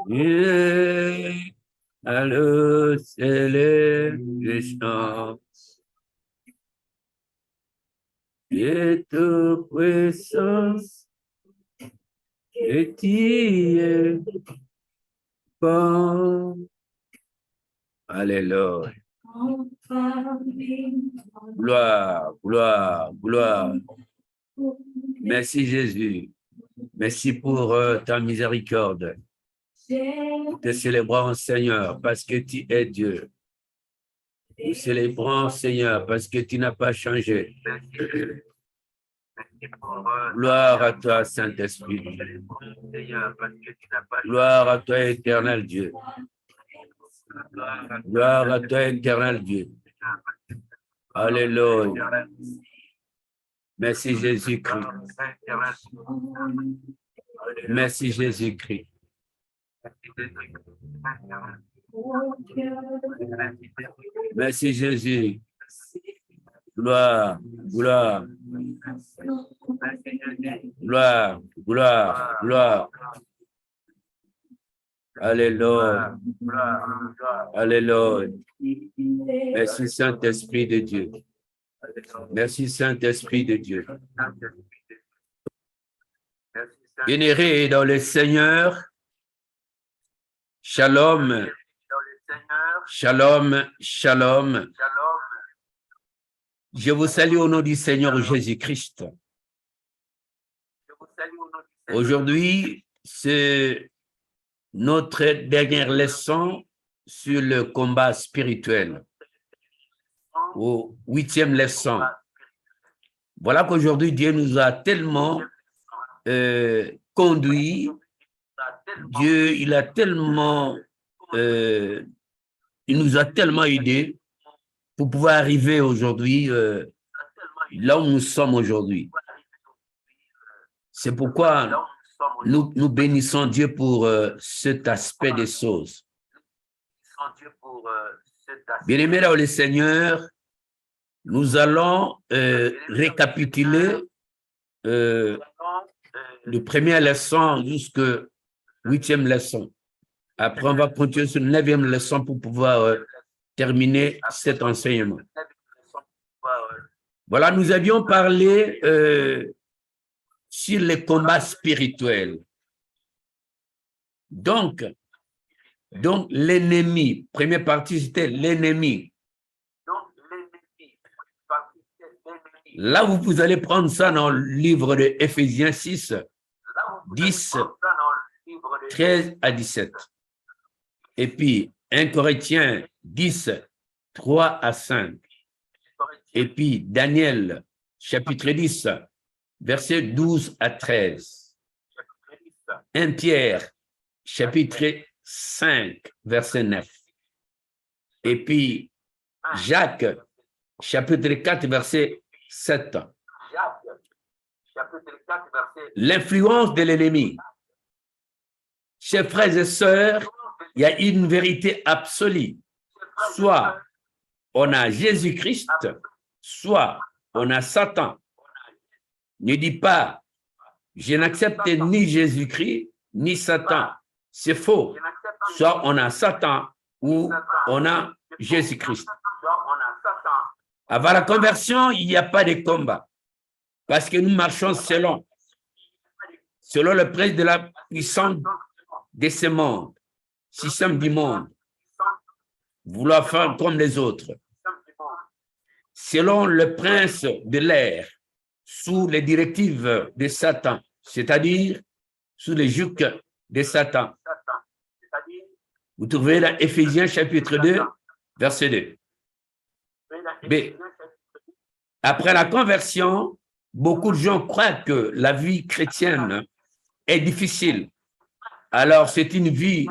Dieu a le célèbre de toute puissance, et tu es bon. Alléluia. Gloire, gloire, gloire. Merci Jésus. Merci pour ta miséricorde. Nous te célébrons, Seigneur, parce que tu es Dieu. Nous célébrons, Seigneur, parce que tu n'as pas changé. Gloire à toi, Saint-Esprit. Gloire à toi, éternel Dieu. Gloire à toi, éternel Dieu. Alléluia. Merci Jésus-Christ. Merci Jésus-Christ. Merci Jésus. Gloire, gloire. Gloire, gloire, gloire. Alléluia. Alléluia. Merci Saint-Esprit de Dieu. Merci Saint-Esprit de Dieu. Vénéré dans le Seigneur. Shalom. Shalom, shalom. Je vous salue au nom du Seigneur Jésus-Christ. Aujourd'hui, c'est notre dernière leçon sur le combat spirituel, au 8e leçon. Voilà qu'aujourd'hui, Dieu nous a tellement conduits, Dieu, il nous a tellement aidés pour pouvoir arriver aujourd'hui là où nous sommes aujourd'hui. C'est pourquoi nous bénissons Dieu pour cet aspect des choses. Bien-aimés dans le Seigneur, nous allons récapituler le première leçon jusqu'à 8e leçon. Après, on va continuer sur la 9e leçon pour pouvoir terminer cet enseignement. Voilà, nous avions parlé sur les combats spirituels. Donc l'ennemi, première partie, c'était l'ennemi. Là, vous allez prendre ça dans le livre de Éphésiens 6, 10, 13 à 17. Et puis, 1 Corinthiens 10, 3 à 5. Et puis, Daniel, chapitre 10, versets 12 à 13. 1 Pierre, chapitre 5, verset 9. Et puis, Jacques, chapitre 4, verset 7. L'influence de l'ennemi. Chers frères et sœurs, il y a une vérité absolue. Soit on a Jésus-Christ, soit on a Satan. Ne dis pas, je n'accepte ni Jésus-Christ, ni Satan. C'est faux. Soit on a Satan ou on a Jésus-Christ. Avant la conversion, il n'y a pas de combat. Parce que nous marchons selon le prince de la puissance de ce monde, système du monde, vouloir faire comme les autres. Selon le prince de l'air, sous les directives de Satan, c'est-à-dire sous les jougs de Satan. Vous trouvez dans Éphésiens chapitre 2, verset 2. B. Après la conversion, beaucoup de gens croient que la vie chrétienne est difficile. Alors, c'est une vie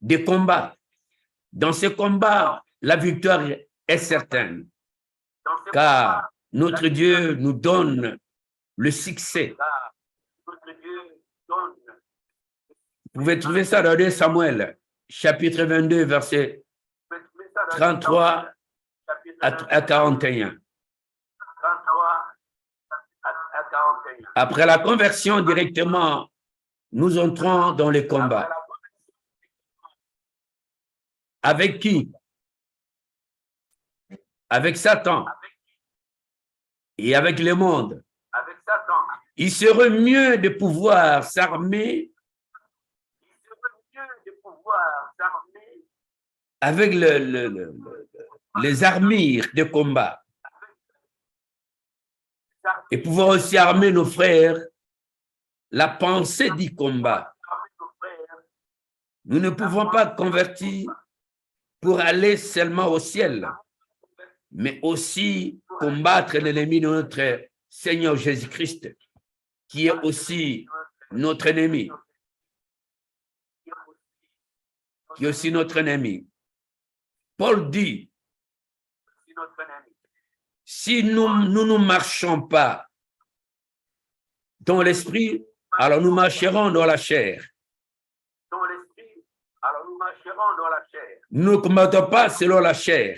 de combat. Dans ce combat, la victoire est certaine, car notre Dieu nous donne le succès. Vous pouvez trouver ça dans 2 Samuel, chapitre 22, verset 33 à 41. Après la conversion directement nous entrons dans les combats. Avec qui? Avec Satan et avec le monde. Il serait mieux de pouvoir s'armer avec les armures de combat et pouvoir aussi armer nos frères la pensée du combat. Nous ne pouvons pas convertir pour aller seulement au ciel, mais aussi combattre l'ennemi de notre Seigneur Jésus-Christ, qui est aussi notre ennemi. Qui est aussi notre ennemi. Paul dit, si nous ne marchons pas dans l'esprit, alors nous marcherons dans la chair. Nous ne combattons pas selon la chair.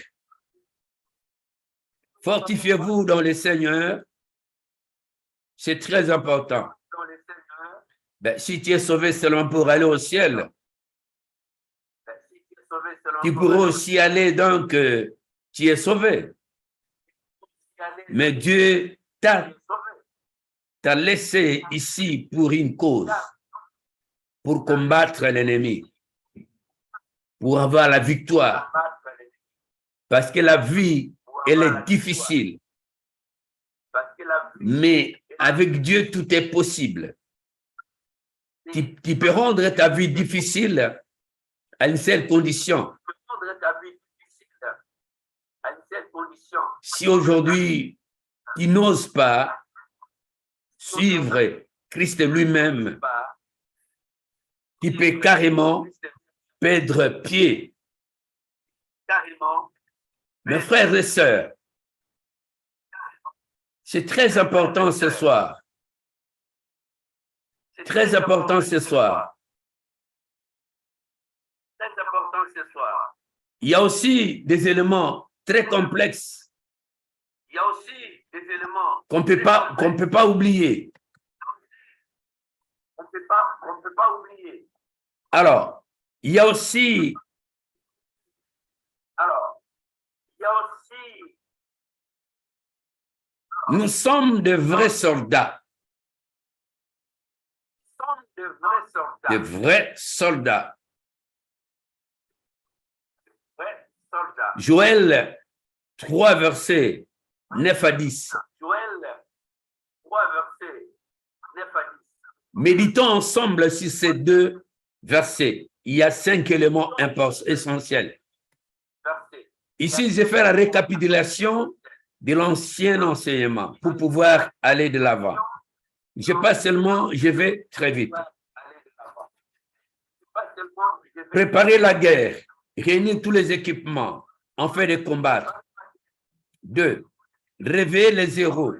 Fortifiez-vous dans le Seigneur. C'est très important. Ben, si tu es sauvé seulement pour aller au ciel, tu pourras aussi aller, donc, tu es sauvé. Mais Dieu t'a laissé ici pour une cause, pour combattre l'ennemi, pour avoir la victoire. Parce que la vie, elle est difficile. Mais avec Dieu, tout est possible. Tu peux rendre ta vie difficile à une seule condition. Si aujourd'hui, tu n'oses pas suivre Christ lui-même, tu peux carrément perdre pied. Mes frères et sœurs, c'est très important ce soir. Très important ce soir. Il y a aussi des éléments très complexes qu'on ne peut pas oublier. Alors, il y a aussi nous sommes de vrais soldats. De vrais soldats. Joël 3, versets 9 à 10. Méditons ensemble sur ces deux versets. Il y a 5 éléments essentiels. Ici, je fais la récapitulation de l'ancien enseignement pour pouvoir aller de l'avant. Je passe seulement, je vais très vite. Préparer la guerre, réunir tous les équipements, en fait de combattre. 2. Réveiller les héros.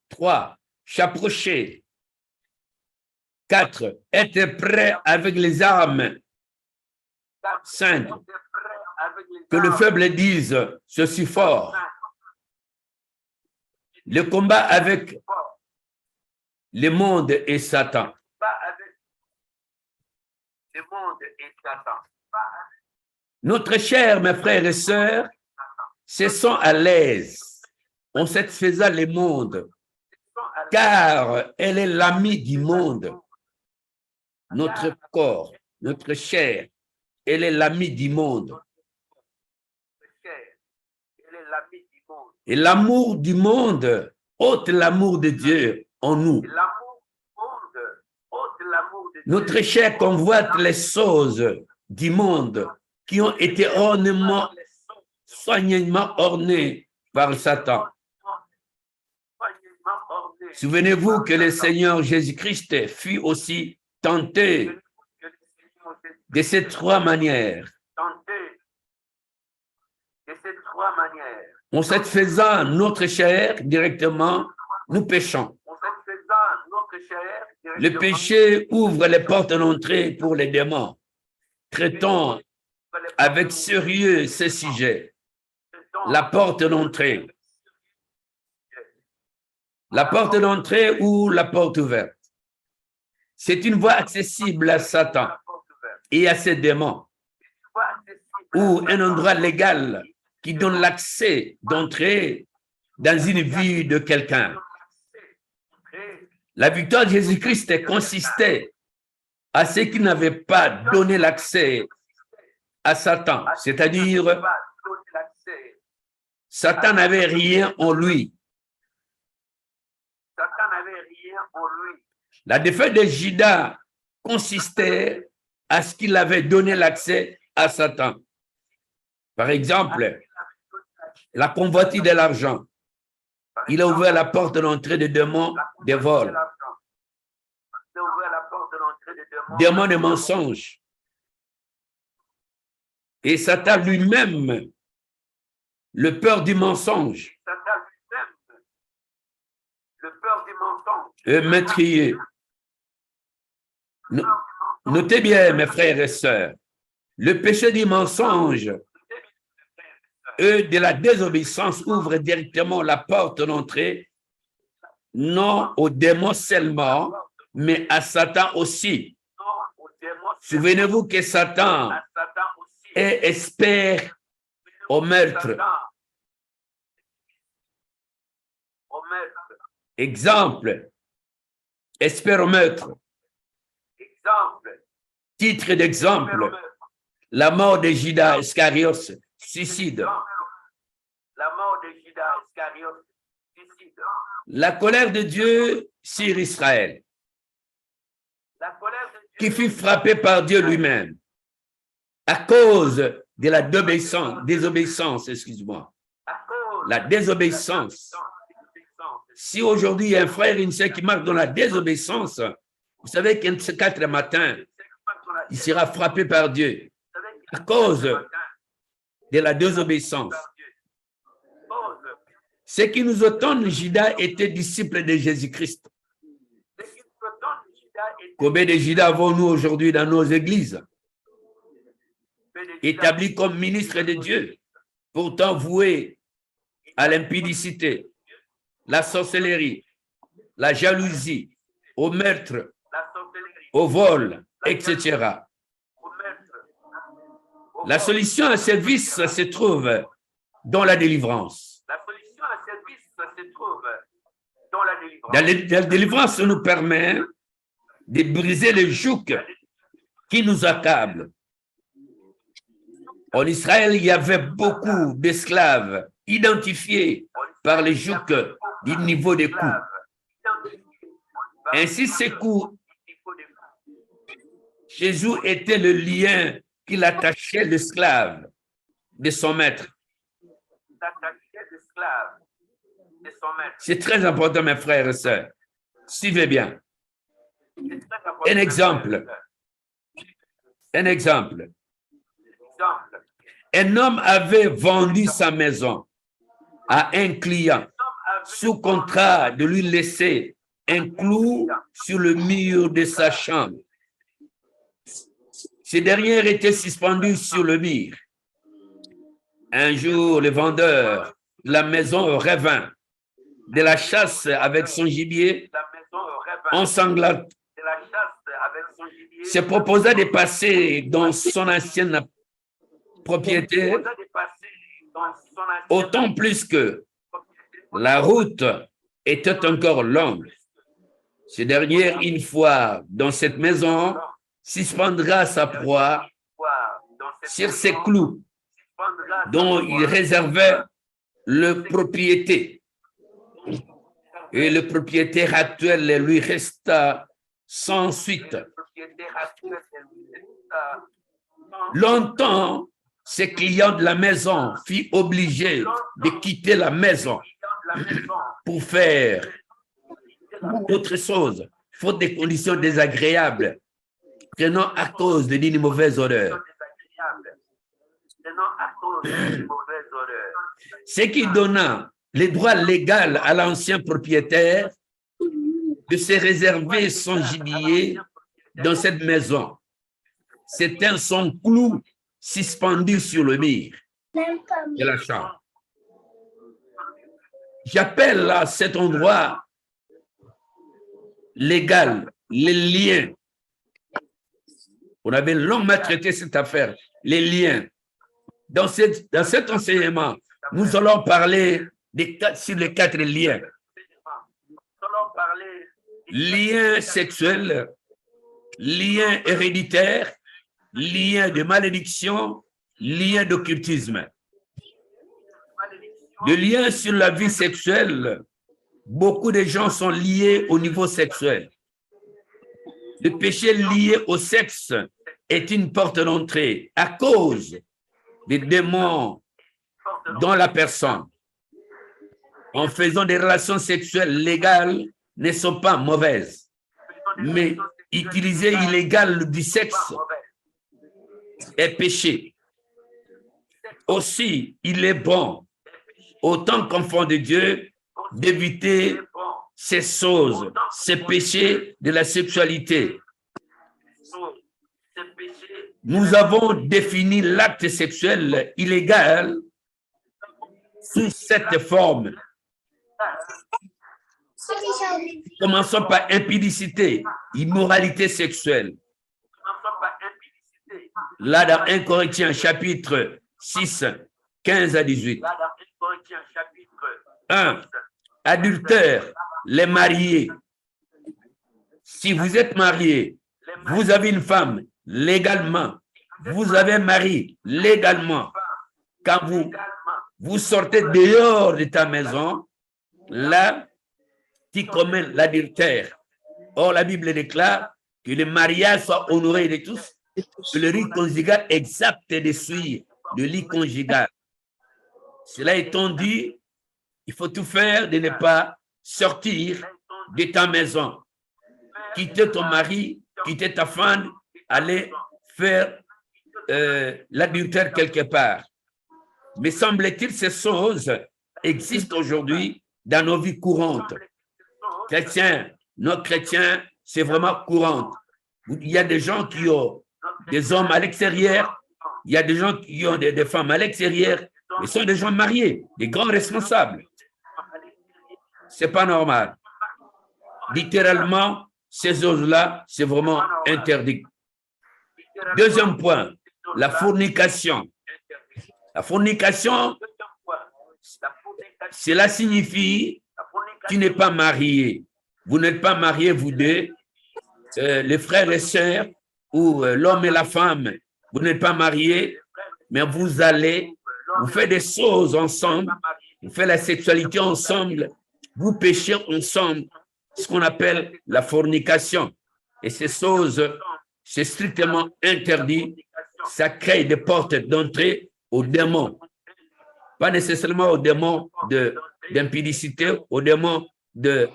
3. S'approcher. 4. Être prêt avec les armes. 5. Que le faible dise, je suis fort. Le combat avec le monde et Satan. Notre cher, mes frères et sœurs, se sont à l'aise en satisfaisant le monde, car elle est l'amie du monde. Notre corps, notre chair, elle est l'amie du monde. Et l'amour du monde ôte l'amour de Dieu en nous. Notre chair convoite les choses du monde qui ont été soigneusement ornées par Satan. Souvenez-vous que le Seigneur Jésus-Christ fut aussi tenté de ces 3 manières. En satisfaisant notre chair directement, nous péchons. Le péché ouvre les portes d'entrée pour les démons. Traitons avec sérieux ce sujet. La porte d'entrée. La porte d'entrée ou la porte ouverte. C'est une voie accessible à Satan et à ses démons, ou un endroit légal qui donne l'accès d'entrer dans une vie de quelqu'un. La victoire de Jésus-Christ consistait à ce qu'il n'avait pas donné l'accès à Satan, c'est-à-dire Satan n'avait rien en lui. La défaite de Judas consistait à ce qu'il avait donné l'accès à Satan. Par exemple, la convoitise de l'argent. Il a ouvert la porte d'entrée des démons des vols, démons de mensonges. Et Satan lui-même, le peur du mensonge, est meurtrier. Notez bien, mes frères et sœurs, le péché du mensonge et de la désobéissance ouvre directement la porte d'entrée, non aux démons seulement, mais à Satan aussi. Souvenez-vous que Satan est expert au meurtre. Exemple, expert au meurtre. Titre d'exemple, la mort de Judas Iscariote, suicide. La colère de Dieu sur Israël, qui fut frappé par Dieu lui-même à cause de la désobéissance, excuse-moi. La désobéissance. Si aujourd'hui il y a un frère et une sœur qui marche dans la désobéissance, vous savez qu'un de ces 4 matins, il sera frappé par Dieu à cause de la désobéissance. Ce qui nous étonne, Judas était disciple de Jésus-Christ. Combien de Judas avons-nous aujourd'hui dans nos églises? Établis comme ministres de Dieu, pourtant voués à l'impudicité, la sorcellerie, la jalousie, au meurtre, au vol, etc. La solution à ces vices se trouve dans la délivrance. La délivrance nous permet de briser les jougs qui nous accablent. En Israël, il y avait beaucoup d'esclaves identifiés par les jougs du niveau des coups. Ainsi, ces coups, Jésus était le lien qui l'attachait l'esclave de son maître. C'est très important, mes frères et sœurs. Suivez bien. Un exemple. Un homme avait vendu sa maison à un client sous contrat de lui laisser un clou sur le mur de sa chambre. Ce dernier était suspendu sur le mur. Un jour, le vendeur de la maison revint de la chasse avec son gibier ensanglanté. Se proposa de passer dans son ancienne propriété, autant plus que la route était encore longue. Ce dernier, une fois dans cette maison, suspendra sa proie sur ses clous dont il réservait le propriété. Et le propriétaire actuel lui resta sans suite. Longtemps, ces clients de la maison furent obligés de quitter la maison pour faire autre chose, faute des conditions désagréables, prenant à cause d'une mauvaise odeur. Ce qui donna le droit légal à l'ancien propriétaire de se réserver son gibier dans cette maison. C'était son clou suspendu sur le mur de la chambre. J'appelle à cet endroit légal les liens. On avait longuement traité cette affaire, les liens. Dans cet enseignement, nous allons parler sur les 4 liens. Liens sexuels, liens héréditaires, liens de malédiction, liens d'occultisme. Le lien sur la vie sexuelle, beaucoup de gens sont liés au niveau sexuel. Le péché lié au sexe est une porte d'entrée à cause des démons dans la personne. En faisant des relations sexuelles légales ne sont pas mauvaises, mais utiliser illégal du sexe est péché. Aussi, il est bon, autant qu'enfant de Dieu, d'éviter ces choses, ces péchés de la sexualité. Nous avons défini l'acte sexuel illégal sous cette forme. Commençons par impudicité, immoralité sexuelle. Là, dans 1 Corinthiens chapitre 6, 15 à 18. 1. Adultère, les mariés. Si vous êtes marié, vous avez une femme légalement, vous avez un mari légalement. Quand vous sortez dehors de ta maison, là, tu commets l'adultère. Or, la Bible déclare que le mariage soit honoré de tous, que le rite conjugal exact de suivre le lit conjugal. Cela étant dit, il faut tout faire de ne pas sortir de ta maison, quitter ton mari, quitter ta femme, aller faire l'adultère quelque part. Mais semble-t-il, ces choses existent aujourd'hui dans nos vies courantes. Chrétiens, non chrétiens, c'est vraiment courant. Il y a des gens qui ont des hommes à l'extérieur, il y a des gens qui ont des femmes à l'extérieur, mais ce sont des gens mariés, des grands responsables. C'est pas normal. Littéralement, ces choses-là, c'est vraiment interdit. Deuxième point, la fornication. La fornication, cela signifie que tu n'es pas marié. Vous n'êtes pas mariés, vous deux, les frères et sœurs, ou l'homme et la femme, vous n'êtes pas mariés, mais vous allez, vous faites des choses ensemble, vous faites la sexualité ensemble, vous péchez ensemble, ce qu'on appelle la fornication. Et ces choses, c'est strictement interdit. Ça crée des portes d'entrée aux démons. Pas nécessairement aux démons d'impudicité, aux démons de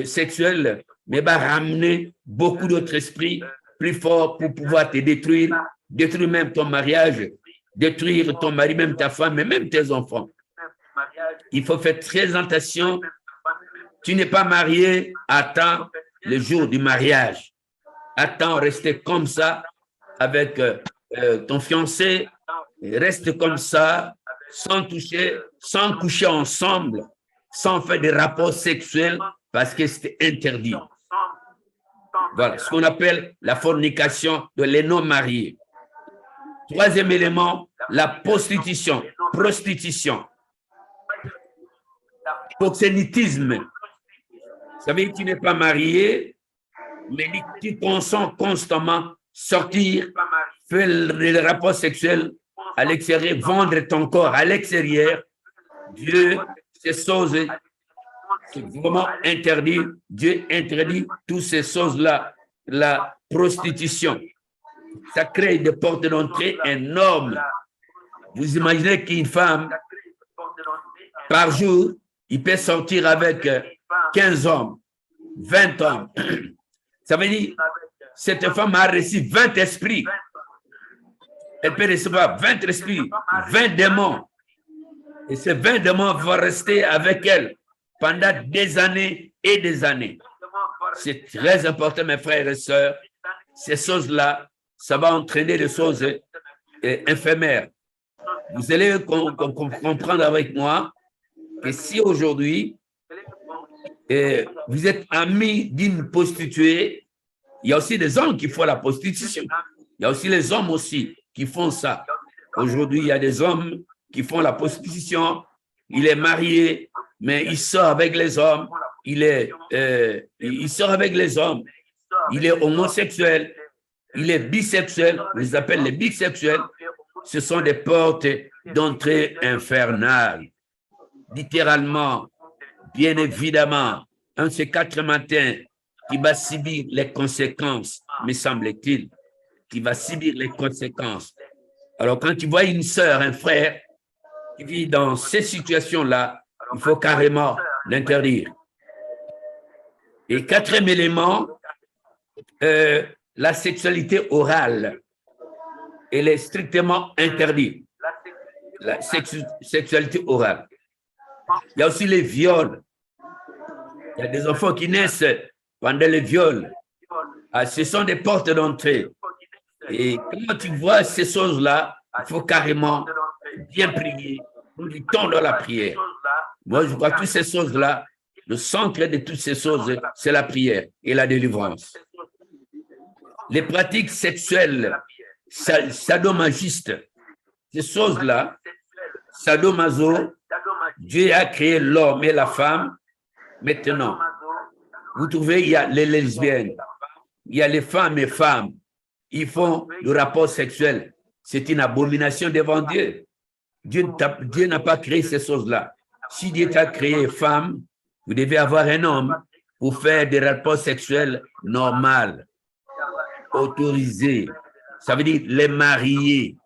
sexuel, mais va ramener beaucoup d'autres esprits plus forts pour pouvoir te détruire même ton mariage, détruire ton mari, même ta femme, et même tes enfants. Il faut faire très attention. Tu n'es pas marié, attends le jour du mariage. Attends, rester comme ça avec ton fiancé, reste comme ça, sans toucher, sans coucher ensemble, sans faire des rapports sexuels, parce que c'est interdit. Voilà, ce qu'on appelle la fornication de les non-mariés. Troisième élément, la prostitution. Proxénétisme. Vous savez, tu n'es pas marié, mais tu consens constamment sortir, faire les rapports sexuels à l'extérieur, vendre ton corps à l'extérieur. Dieu, ces choses, c'est vraiment interdit. Dieu interdit toutes ces choses-là. La prostitution, ça crée des portes d'entrée énormes. Vous imaginez qu'une femme, par jour, il peut sortir avec 15 hommes, 20 hommes. Ça veut dire, cette femme a reçu 20 esprits. Elle peut recevoir 20 esprits, 20 démons. Et ces 20 démons vont rester avec elle pendant des années et des années. C'est très important, mes frères et sœurs. Ces choses-là, ça va entraîner des choses éphémères. Vous allez comprendre avec moi que si aujourd'hui, vous êtes ami d'une prostituée, il y a aussi des hommes qui font la prostitution. Il y a aussi les hommes aussi qui font ça. Aujourd'hui, il y a des hommes qui font la prostitution. Il est marié, mais il sort avec les hommes. Il sort avec les hommes. Il est homosexuel. Il est bisexuel. On les appelle les bisexuels. Ce sont des portes d'entrée infernales. Littéralement, bien évidemment, un de ces 4 matins qui va subir les conséquences, me semble-t-il, qui va subir les conséquences. Alors, quand tu vois une sœur, un frère qui vit dans ces situations-là, il faut carrément l'interdire. Et 4e élément, la sexualité orale, elle est strictement interdite. La sexualité orale. Il y a aussi les viols. Il y a des enfants qui naissent pendant les viols. Ce sont des portes d'entrée. Et quand tu vois ces choses-là, il faut carrément bien prier, pour du temps dans la prière. Moi, je crois que toutes ces choses-là, le centre de toutes ces choses, c'est la prière et la délivrance. Les pratiques sexuelles sadomasochistes, ces choses-là, sadomaso, Dieu a créé l'homme et la femme. Maintenant, vous trouvez, il y a les lesbiennes, il y a les femmes et femmes. Ils font le rapport sexuel. C'est une abomination devant Dieu. Dieu n'a pas créé ces choses-là. Si Dieu t'a créé femme, vous devez avoir un homme pour faire des rapports sexuels normaux, autorisés. Ça veut dire les mariés.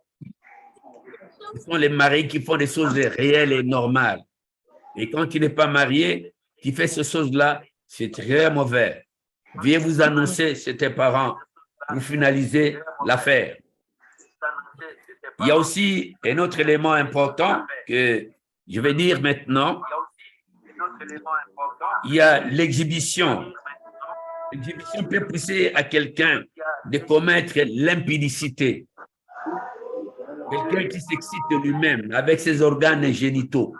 Ce sont les mariés qui font des choses réelles et normales. Et quand tu n'es pas marié, tu fais ces choses-là, c'est très mauvais. Viens vous annoncer chez tes parents pour finaliser l'affaire. Il y a aussi un autre élément important que je vais dire maintenant. Il y a l'exhibition. L'exhibition peut pousser à quelqu'un de commettre l'impudicité. Quelqu'un qui s'excite lui-même avec ses organes génitaux.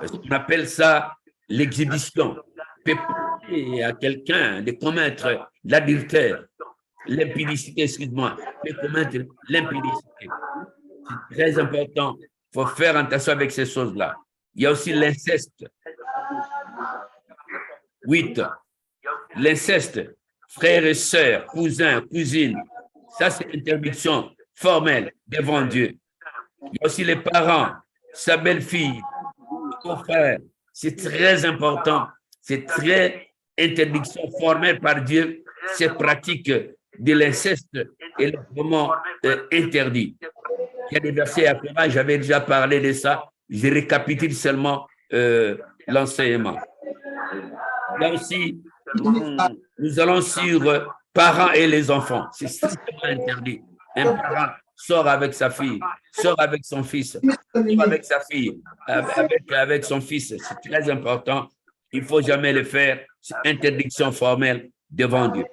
On appelle ça l'exhibition. Peut pousser à quelqu'un de commettre l'adultère, l'impudicité, excuse-moi, peut commettre l'impudicité. C'est très important. Il faut faire attention avec ces choses-là. Il y a aussi l'inceste. 8. L'inceste, frères et sœurs, cousins, cousines. Ça, c'est une interdiction formelle devant Dieu. Il y a aussi les parents, sa belle-fille, son frère. C'est très important. C'est très interdiction formelle par Dieu. Cette pratique de l'inceste est vraiment interdite. Il y a des versets à Torah, j'avais déjà parlé de ça. Je récapitule seulement l'enseignement. Là aussi, nous allons sur parents et les enfants. C'est strictement interdit. Un parent sort avec sa fille, sort avec son fils, sort avec sa fille, avec son fils. C'est très important. Il ne faut jamais le faire. C'est interdiction formelle devant Dieu.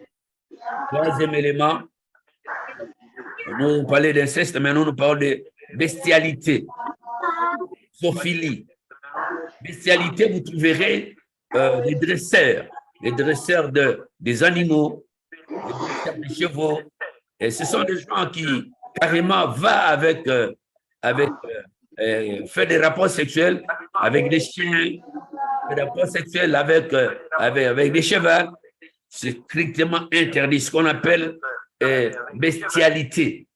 3e élément, nous parlons d'inceste, maintenant nous parlons de bestialité, zoophilie. Bestialité, vous trouverez les dresseurs des animaux, les dresseurs des chevaux. Et ce sont des gens qui carrément vont faire des rapports sexuels avec des chiens, des rapports sexuels avec des chevaux. C'est strictement interdit, ce qu'on appelle bestialité.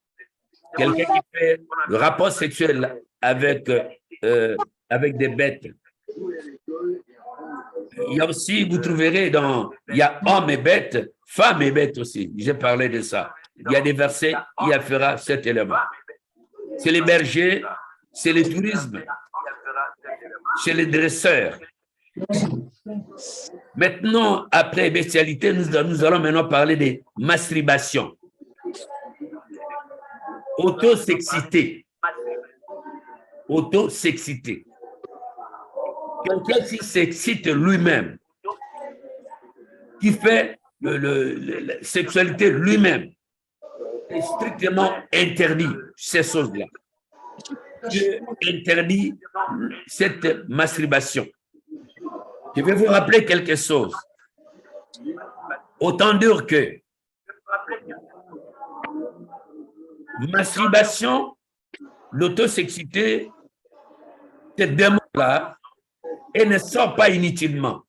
Quelqu'un qui fait le rapport sexuel avec des bêtes. Il y a aussi, vous trouverez il y a hommes et bêtes, femmes et bêtes aussi. J'ai parlé de ça. Il y a des versets qui afférera cet élément. C'est les bergers, c'est le tourisme, c'est les dresseurs. Maintenant, après bestialité, nous allons maintenant parler de masturbation. Autosexité. Autosexité. Quelqu'un qui s'excite lui-même, qui fait la sexualité lui-même, est strictement interdit, ces choses-là. Dieu interdit cette masturbation. Je vais vous rappeler quelque chose. Autant dire que masturbation, l'autosexualité, cette démon-là, elle ne sort pas inutilement.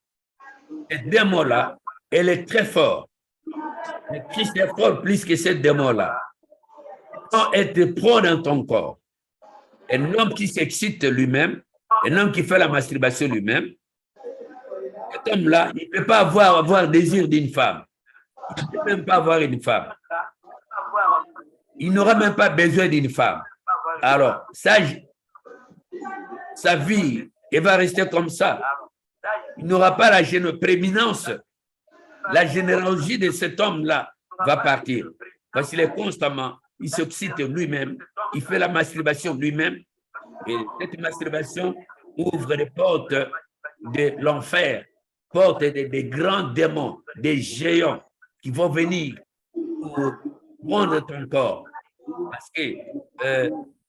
Cette démon-là, elle est très forte. Le Christ est fort plus que cette démon-là. Quand elle te prend dans ton corps, un homme qui s'excite lui-même, un homme qui fait la masturbation lui-même, cet homme-là, il ne peut pas avoir désir d'une femme. Il ne peut même pas avoir une femme. Il n'aura même pas besoin d'une femme. Alors, sa vie, elle va rester comme ça. Il n'aura pas la prééminence. La généalogie de cet homme-là va partir. Parce qu'il est constamment, il s'excite lui-même, il fait la masturbation lui-même. Et cette masturbation ouvre les portes de l'enfer, portes des grands démons, des géants qui vont venir pour prendre ton corps. Parce que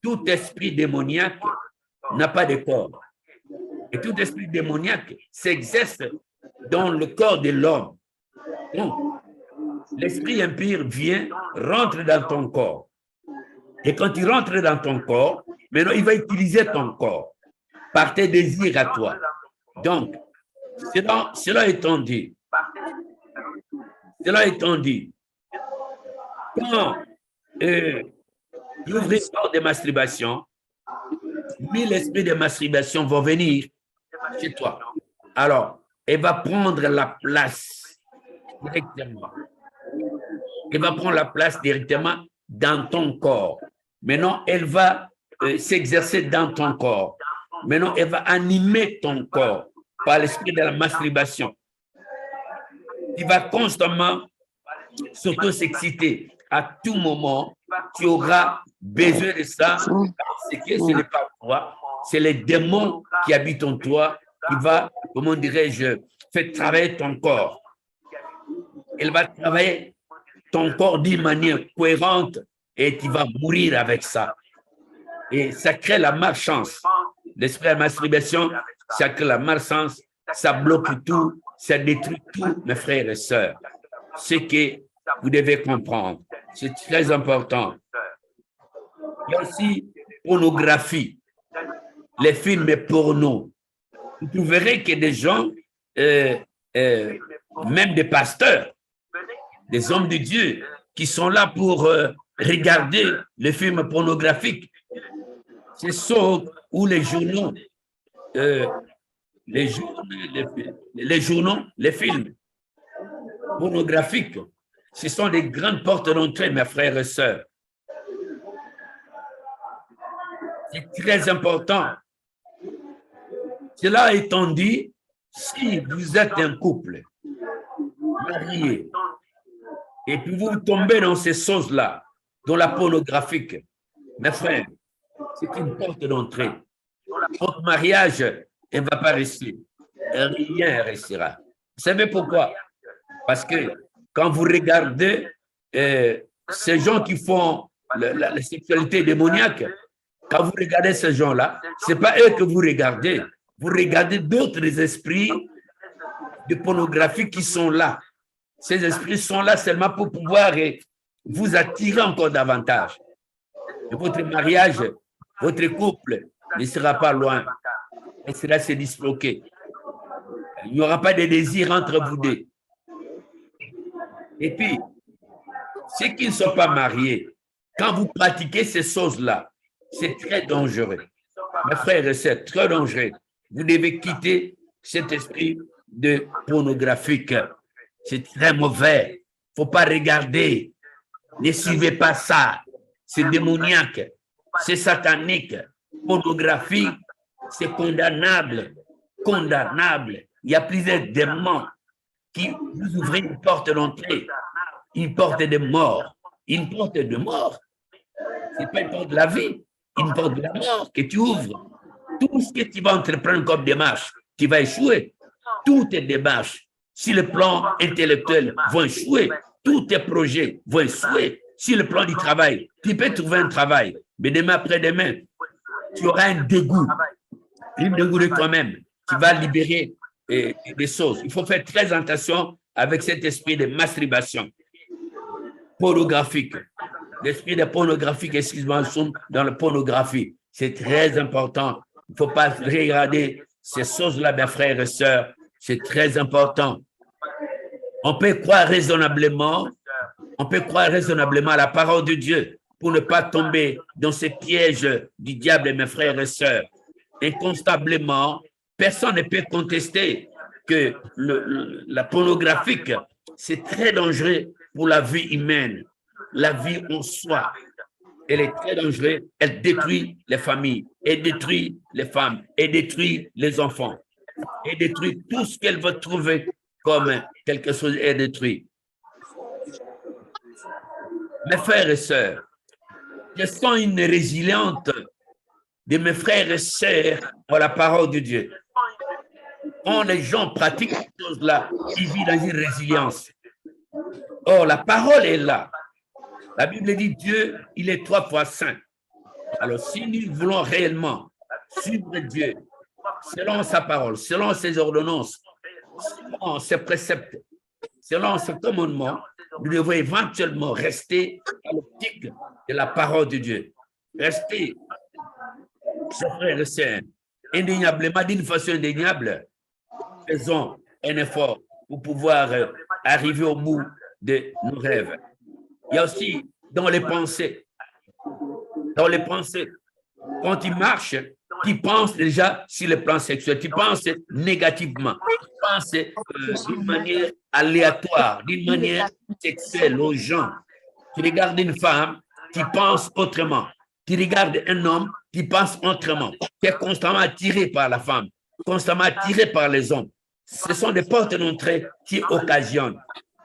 tout esprit démoniaque n'a pas de corps. Et tout esprit démoniaque s'exerce dans le corps de l'homme. Donc, l'esprit impur vient, rentre dans ton corps. Et quand il rentre dans ton corps, maintenant, il va utiliser ton corps par tes désirs à toi. Donc, cela étant dit, quand il ouvre une porte de masturbation, 1000 esprits de masturbation vont venir chez toi. Alors, elle va prendre la place directement. Elle va prendre la place directement dans ton corps. Maintenant, elle va s'exercer dans ton corps. Maintenant, elle va animer ton corps par l'esprit de la masturbation. Tu vas constamment s'auto-s'exciter. À tout moment, tu auras besoin de ça. C'est que ce n'est pas toi, c'est les démons qui habitent en toi qui va, comment dirais-je, faire travailler ton corps. Elle va travailler ton corps d'une manière cohérente et tu vas mourir avec ça. Et ça crée la malchance. L'esprit de la masturbation, ça crée la malchance, ça bloque tout, ça détruit tout, mes frères et sœurs. Ce que vous devez comprendre, c'est très important. Il y a aussi pornographie, les films porno. Vous verrez que des gens, même des pasteurs, des hommes de Dieu, qui sont là pour regarder les films pornographiques. Ce sont où les journaux, les films pornographiques, ce sont des grandes portes d'entrée, mes frères et sœurs. C'est très important. Cela étant dit, si vous êtes un couple marié et puis vous tombez dans ces choses-là, dans la pornographique, mes frères, c'est une porte d'entrée. Votre mariage, elle ne va pas rester. Rien ne restera. Vous savez pourquoi? Parce que quand vous regardez ces gens qui font la sexualité démoniaque, quand vous regardez ces gens-là, ce n'est pas eux que vous regardez. Vous regardez d'autres esprits de pornographie qui sont là. Ces esprits sont là seulement pour pouvoir vous attirer encore davantage. Et votre mariage, votre couple ne sera pas loin. Il sera se disloquer. Il n'y aura pas de désir entre vous deux. Et puis, ceux qui ne sont pas mariés, quand vous pratiquez ces choses-là, c'est très dangereux. Mes frères et sœurs, très dangereux. Vous devez quitter cet esprit de pornographique. C'est très mauvais. Il ne faut pas regarder. Ne suivez pas ça. C'est démoniaque. C'est satanique. Pornographie, c'est condamnable. Condamnable. Il y a plusieurs démons qui vous ouvrent une porte d'entrée. Une porte de mort. Une porte de mort. Ce n'est pas une porte de la vie. Une porte de la mort que tu ouvres. Tout ce que tu vas entreprendre comme démarche, tu vas échouer. Toutes tes démarches, si le plan intellectuel vont échouer, tous tes projets vont échouer. Si le plan du travail, tu peux trouver un travail, mais demain après-demain, tu auras un dégoût de toi-même. Tu vas libérer des choses. Il faut faire très attention avec cet esprit de masturbation pornographique. L'esprit de pornographique, excuse-moi, sont dans la pornographie. C'est très important. Il ne faut pas regarder ces choses-là, mes frères et sœurs. C'est très important. On peut croire raisonnablement à la parole de Dieu pour ne pas tomber dans ces pièges du diable, mes frères et sœurs. Inconstablement, personne ne peut contester que la pornographique, c'est très dangereux pour la vie humaine, la vie en soi. Elle est très dangereuse, elle détruit les familles, elle détruit les femmes, elle détruit les enfants, elle détruit tout ce qu'elle veut trouver comme quelque chose est détruit. Mes frères et sœurs, je sens une résilience de mes frères et sœurs pour la parole de Dieu. Quand les gens pratiquent ces choses-là, ils vivent dans une résilience. Or, la parole est là. La Bible dit Dieu, il est 3 fois saint. Alors, si nous voulons réellement suivre Dieu, selon sa parole, selon ses ordonnances, selon ses préceptes, selon ses commandements, nous devons éventuellement rester à l'optique de la parole de Dieu. Rester, chers frères et sœurs, indéniablement, d'une façon indéniable, faisons un effort pour pouvoir arriver au bout de nos rêves. Il y a aussi dans les pensées. Dans les pensées, quand tu marches, tu penses déjà sur le plan sexuel, tu penses négativement, tu penses d'une manière aléatoire, d'une manière sexuelle aux gens. Tu regardes une femme, tu penses autrement. Tu regardes un homme, tu penses autrement. Tu es constamment attiré par la femme, constamment attiré par les hommes. Ce sont des portes d'entrée qui occasionnent.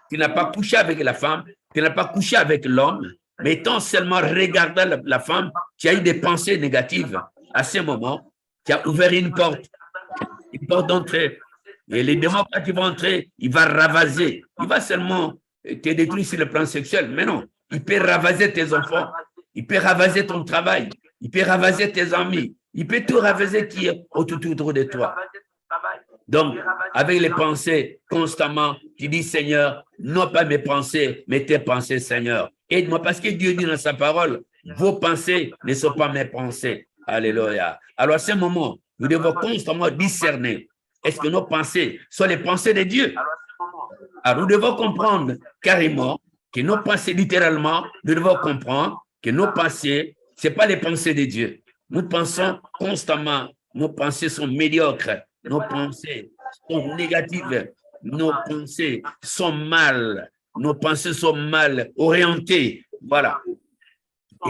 Tu n'as pas couché avec la femme, tu n'as pas couché avec l'homme, mais étant seulement regardant la femme, tu as eu des pensées négatives. À ce moment, tu as ouvert une porte d'entrée. Et les démons, quand ils vont entrer, il va ravager. Il va seulement te détruire sur le plan sexuel. Mais non, il peut ravager tes enfants, il peut ravager ton travail, il peut ravager tes amis, il peut tout ravager qui est autour de toi. Donc, avec les pensées constamment, tu dis, Seigneur, non pas mes pensées, mais tes pensées, Seigneur. Aide-moi, parce que Dieu dit dans sa parole, vos pensées ne sont pas mes pensées. Alléluia. Alors, à ce moment, nous devons constamment discerner. Est-ce que nos pensées sont les pensées de Dieu? Alors, nous devons comprendre carrément que nos pensées, littéralement, nous devons comprendre que nos pensées, ce n'est pas les pensées de Dieu. Nous pensons constamment, nos pensées sont médiocres. Nos pensées sont négatives, nos pensées sont mal orientées. Voilà.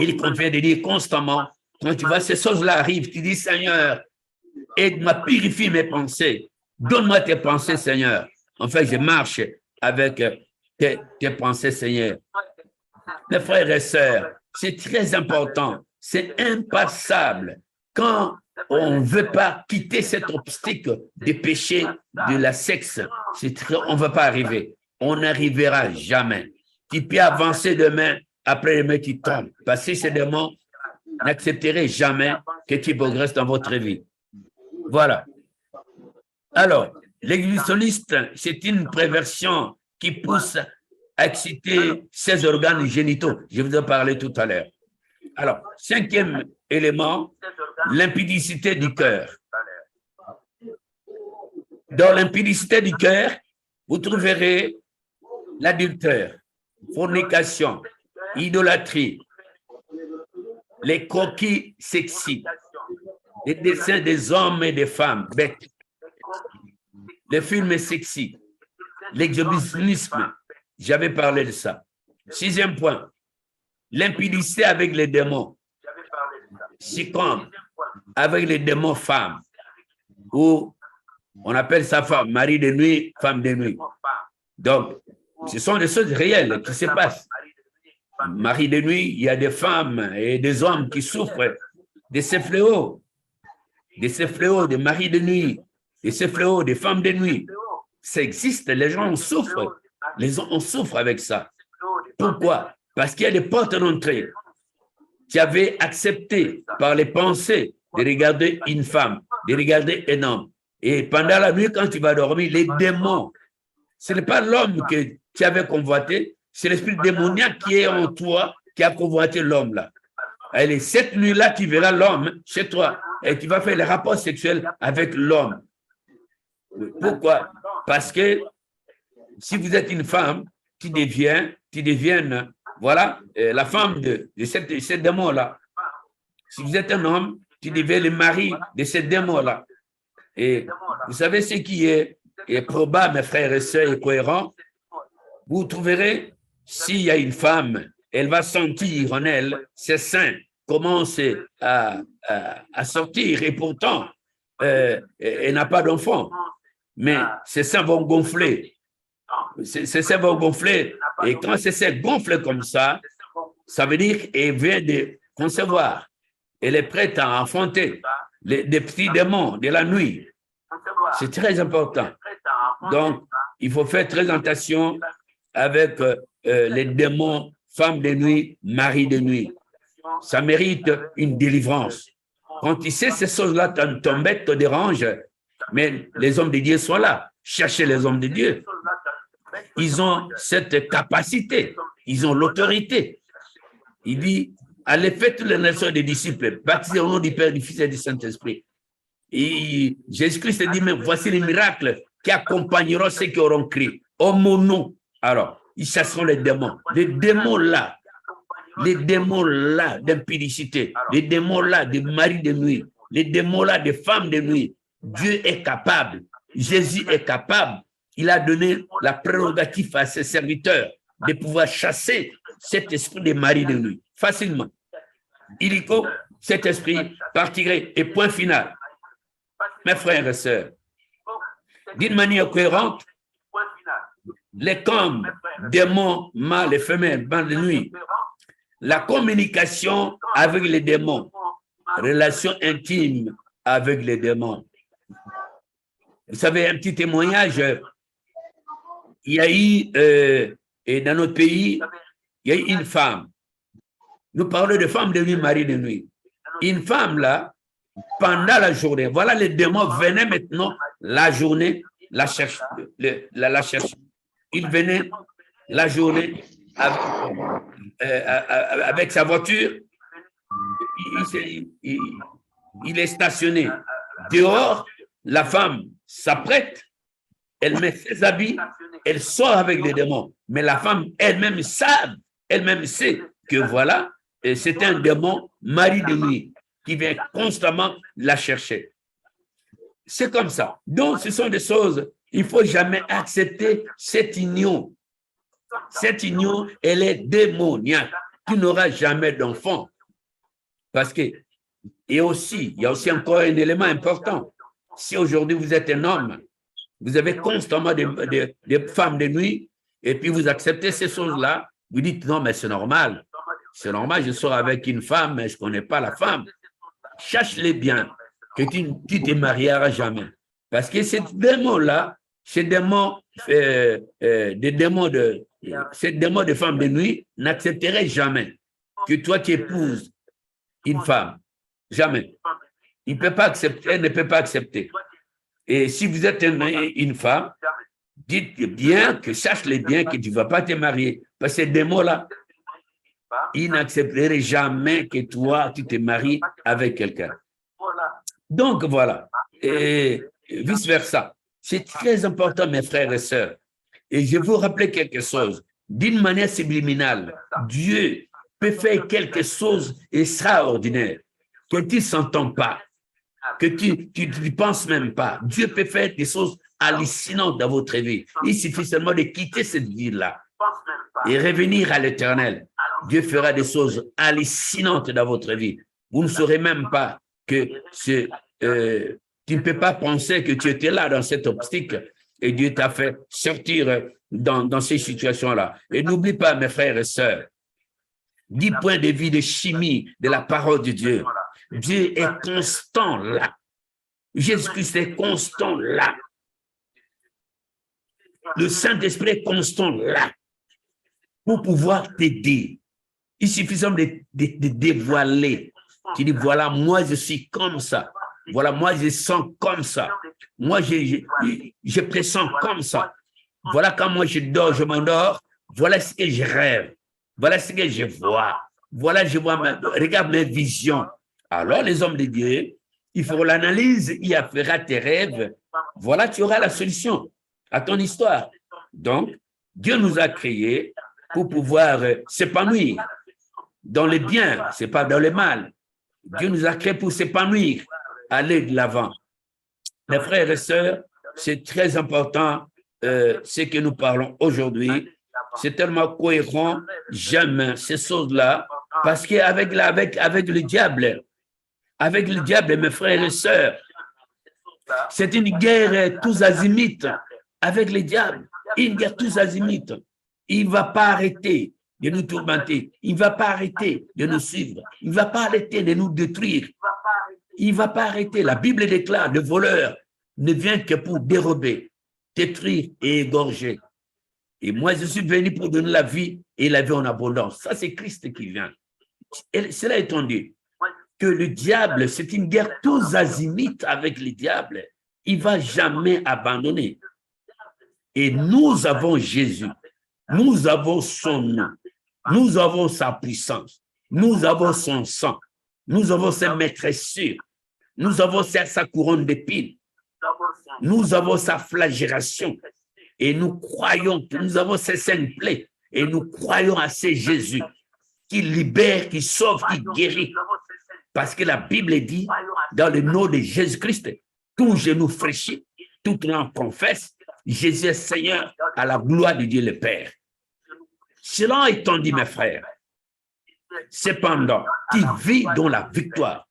Il convient de dire constamment, quand tu vois ces choses-là arrivent, tu dis, Seigneur, aide-moi, purifie mes pensées. Donne-moi tes pensées, Seigneur. En fait, je marche avec tes pensées, Seigneur. Mes frères et sœurs, c'est très important, c'est impassable. Quand on ne veut pas quitter cet obstacle des péchés de la sexe, on ne va pas arriver. On n'arrivera jamais. Tu peux avancer demain, après-demain, tu tombes. Parce que ces démons n'accepteraient jamais que tu progresses dans votre vie. Voilà. Alors, l'exhibitionniste, c'est une perversion qui pousse à exciter ses organes génitaux. Je vous en parlais tout à l'heure. Alors, 5e élément, l'impudicité du cœur. Dans l'impudicité du cœur, vous trouverez l'adultère, fornication, idolâtrie, les croquis sexy, les dessins des hommes et des femmes bêtes, les films sexy, l'exhibitionnisme. J'avais parlé de ça. 6e point, l'impudicité avec les démons. C'est comme avec les démons femmes, ou on appelle ça femme, mari de nuit, femme de nuit. Donc, ce sont des choses réelles qui se passent. Mari de nuit, il y a des femmes et des hommes qui souffrent de ces fléaux, des maris de nuit, de ces fléaux, des femmes de nuit. Ça existe, les gens en souffrent. Les gens en souffrent avec ça. Pourquoi? Parce qu'il y a des portes d'entrée. Tu avais accepté par les pensées de regarder une femme, de regarder un homme. Et pendant la nuit, quand tu vas dormir, les démons, ce n'est pas l'homme que tu avais convoité, c'est l'esprit démoniaque qui est en toi qui a convoité l'homme là. Allez, cette nuit-là, tu verras l'homme chez toi et tu vas faire les rapports sexuels avec l'homme. Pourquoi? Parce que si vous êtes une femme, tu deviens, voilà, la femme de ces démons-là. Si vous êtes un homme, tu deviens le mari de ces démons-là. Et vous savez ce qui est probable, mes frères et sœurs, et cohérent. Vous trouverez, s'il y a une femme, elle va sentir en elle, ses seins commencent à sortir et pourtant, elle n'a pas d'enfant. Mais ses seins vont gonfler. Ses seins vont gonfler. Et quand ses seins gonflent comme ça veut dire qu'elle vient de concevoir. Elle est prête à enfanter des petits démons de la nuit. C'est très important. Donc, il faut faire très attention avec les démons, femmes de nuit, mari de nuit. Ça mérite une délivrance. Quand tu sais ces choses-là t'embêtent, te dérangent, mais les hommes de Dieu sont là. Cherchez les hommes de Dieu. Ils ont cette capacité, ils ont l'autorité. Il dit, allez faire toutes les nations des disciples, baptisés au nom du Père, du Fils et du Saint-Esprit. Et Jésus-Christ dit même, voici les miracles qui accompagneront ceux qui auront crié. Oh mon nom. Alors, ils chasseront les démons. Les démons-là d'impudicité, les démons-là de mari de nuit, les démons-là de femmes de nuit. Dieu est capable. Jésus est capable. Il a donné la prérogative à ses serviteurs de pouvoir chasser cet esprit de mari de nuit facilement. Illico, cet esprit partirait. Et point final. Mes frères et sœurs, d'une manière cohérente, les corps, démons, mâles et femelles, bande de nuit, la communication avec les démons, relation intime avec les démons. Vous savez, un petit témoignage, il y a eu, et dans notre pays, il y a eu une femme. Nous parlons de femme de nuit, mari de nuit. Une femme là, pendant la journée, voilà, les démons venaient maintenant la journée, la chercher. Il venait la journée avec sa voiture. Il est stationné dehors. La femme s'apprête, elle met ses habits, elle sort avec les démons. Mais la femme elle-même sait que voilà, c'est un démon mari de nuit qui vient constamment la chercher. C'est comme ça. Donc, ce sont des choses, il ne faut jamais accepter cette union. Cette union, elle est démoniaque. Tu n'auras jamais d'enfant. Parce que, il y a aussi encore un élément important. Si aujourd'hui vous êtes un homme, vous avez constamment des femmes de nuit, et puis vous acceptez ces choses-là, vous dites non, mais c'est normal. C'est normal, je sors avec une femme, mais je ne connais pas la femme. Cherche-les bien, que tu ne te marieras jamais. Parce que ces démons-là, ces démons de femmes de nuit n'accepteraient jamais que toi tu épouses une femme. Jamais. Il ne peut pas accepter, elle ne peut pas accepter. Et si vous êtes une femme, dites bien, sache-les bien que tu ne vas pas te marier. Parce que ces démons-là, ils n'accepteraient jamais que toi, tu te maries avec quelqu'un. Donc, voilà. Et vice-versa. C'est très important, mes frères et sœurs. Et je vais vous rappeler quelque chose. D'une manière subliminale, Dieu peut faire quelque chose d'extraordinaire que tu ne s'entends pas, que tu ne penses même pas. Dieu peut faire des choses hallucinantes dans votre vie. Il suffit seulement de quitter cette vie-là et revenir à l'Éternel. Dieu fera des choses hallucinantes dans votre vie. Vous ne saurez même pas que tu ne peux pas penser que tu étais là dans cette optique et Dieu t'a fait sortir dans ces situations-là. Et n'oublie pas, mes frères et sœurs, 10 points de vue de chimie de la parole de Dieu. Dieu est constant là. Jésus-Christ est constant là. Le Saint-Esprit est constant là pour pouvoir t'aider. Il suffit de dévoiler. Tu dis, voilà, moi je suis comme ça. Voilà, moi je sens comme ça. moi, je pressens comme ça. Voilà quand moi je dors, je m'endors. Voilà ce que je rêve. Voilà ce que je vois. Voilà, regarde mes visions. Alors, les hommes de Dieu, il faut l'analyse, il fera tes rêves. Voilà, tu auras la solution à ton histoire. Donc, Dieu nous a créés pour pouvoir s'épanouir dans le bien, ce n'est pas dans le mal. Dieu nous a créés pour s'épanouir, aller de l'avant. Mes frères et sœurs, c'est très important ce que nous parlons aujourd'hui. C'est tellement cohérent. J'aime ces choses-là parce qu'avec le diable, mes frères et sœurs, c'est une guerre tous azimuts avec le diable. Une guerre tous azimuts. Il ne va pas arrêter de nous tourmenter. Il ne va pas arrêter de nous suivre. Il ne va pas arrêter de nous détruire. Il ne va pas arrêter. La Bible déclare, le voleur ne vient que pour dérober, détruire et égorger. Et moi, je suis venu pour donner la vie et la vie en abondance. Ça, c'est Christ qui vient. Et cela étant dit, que le diable, c'est une guerre tous azimuts avec le diable. Il ne va jamais abandonner. Et nous avons Jésus. Nous avons son nom. Nous avons sa puissance. Nous avons son sang. Nous avons ses maîtresses. Nous avons sa couronne d'épines. Nous avons sa flagellation. Et nous croyons que nous avons ces saintes plaies. Et nous croyons à ce Jésus qui libère, qui sauve, qui guérit. Parce que la Bible dit, dans le nom de Jésus-Christ, tout genou fléchit, tout langue confesse, Jésus est Seigneur à la gloire de Dieu le Père. Cela étant dit, mes frères, cependant, tu vis dans la victoire.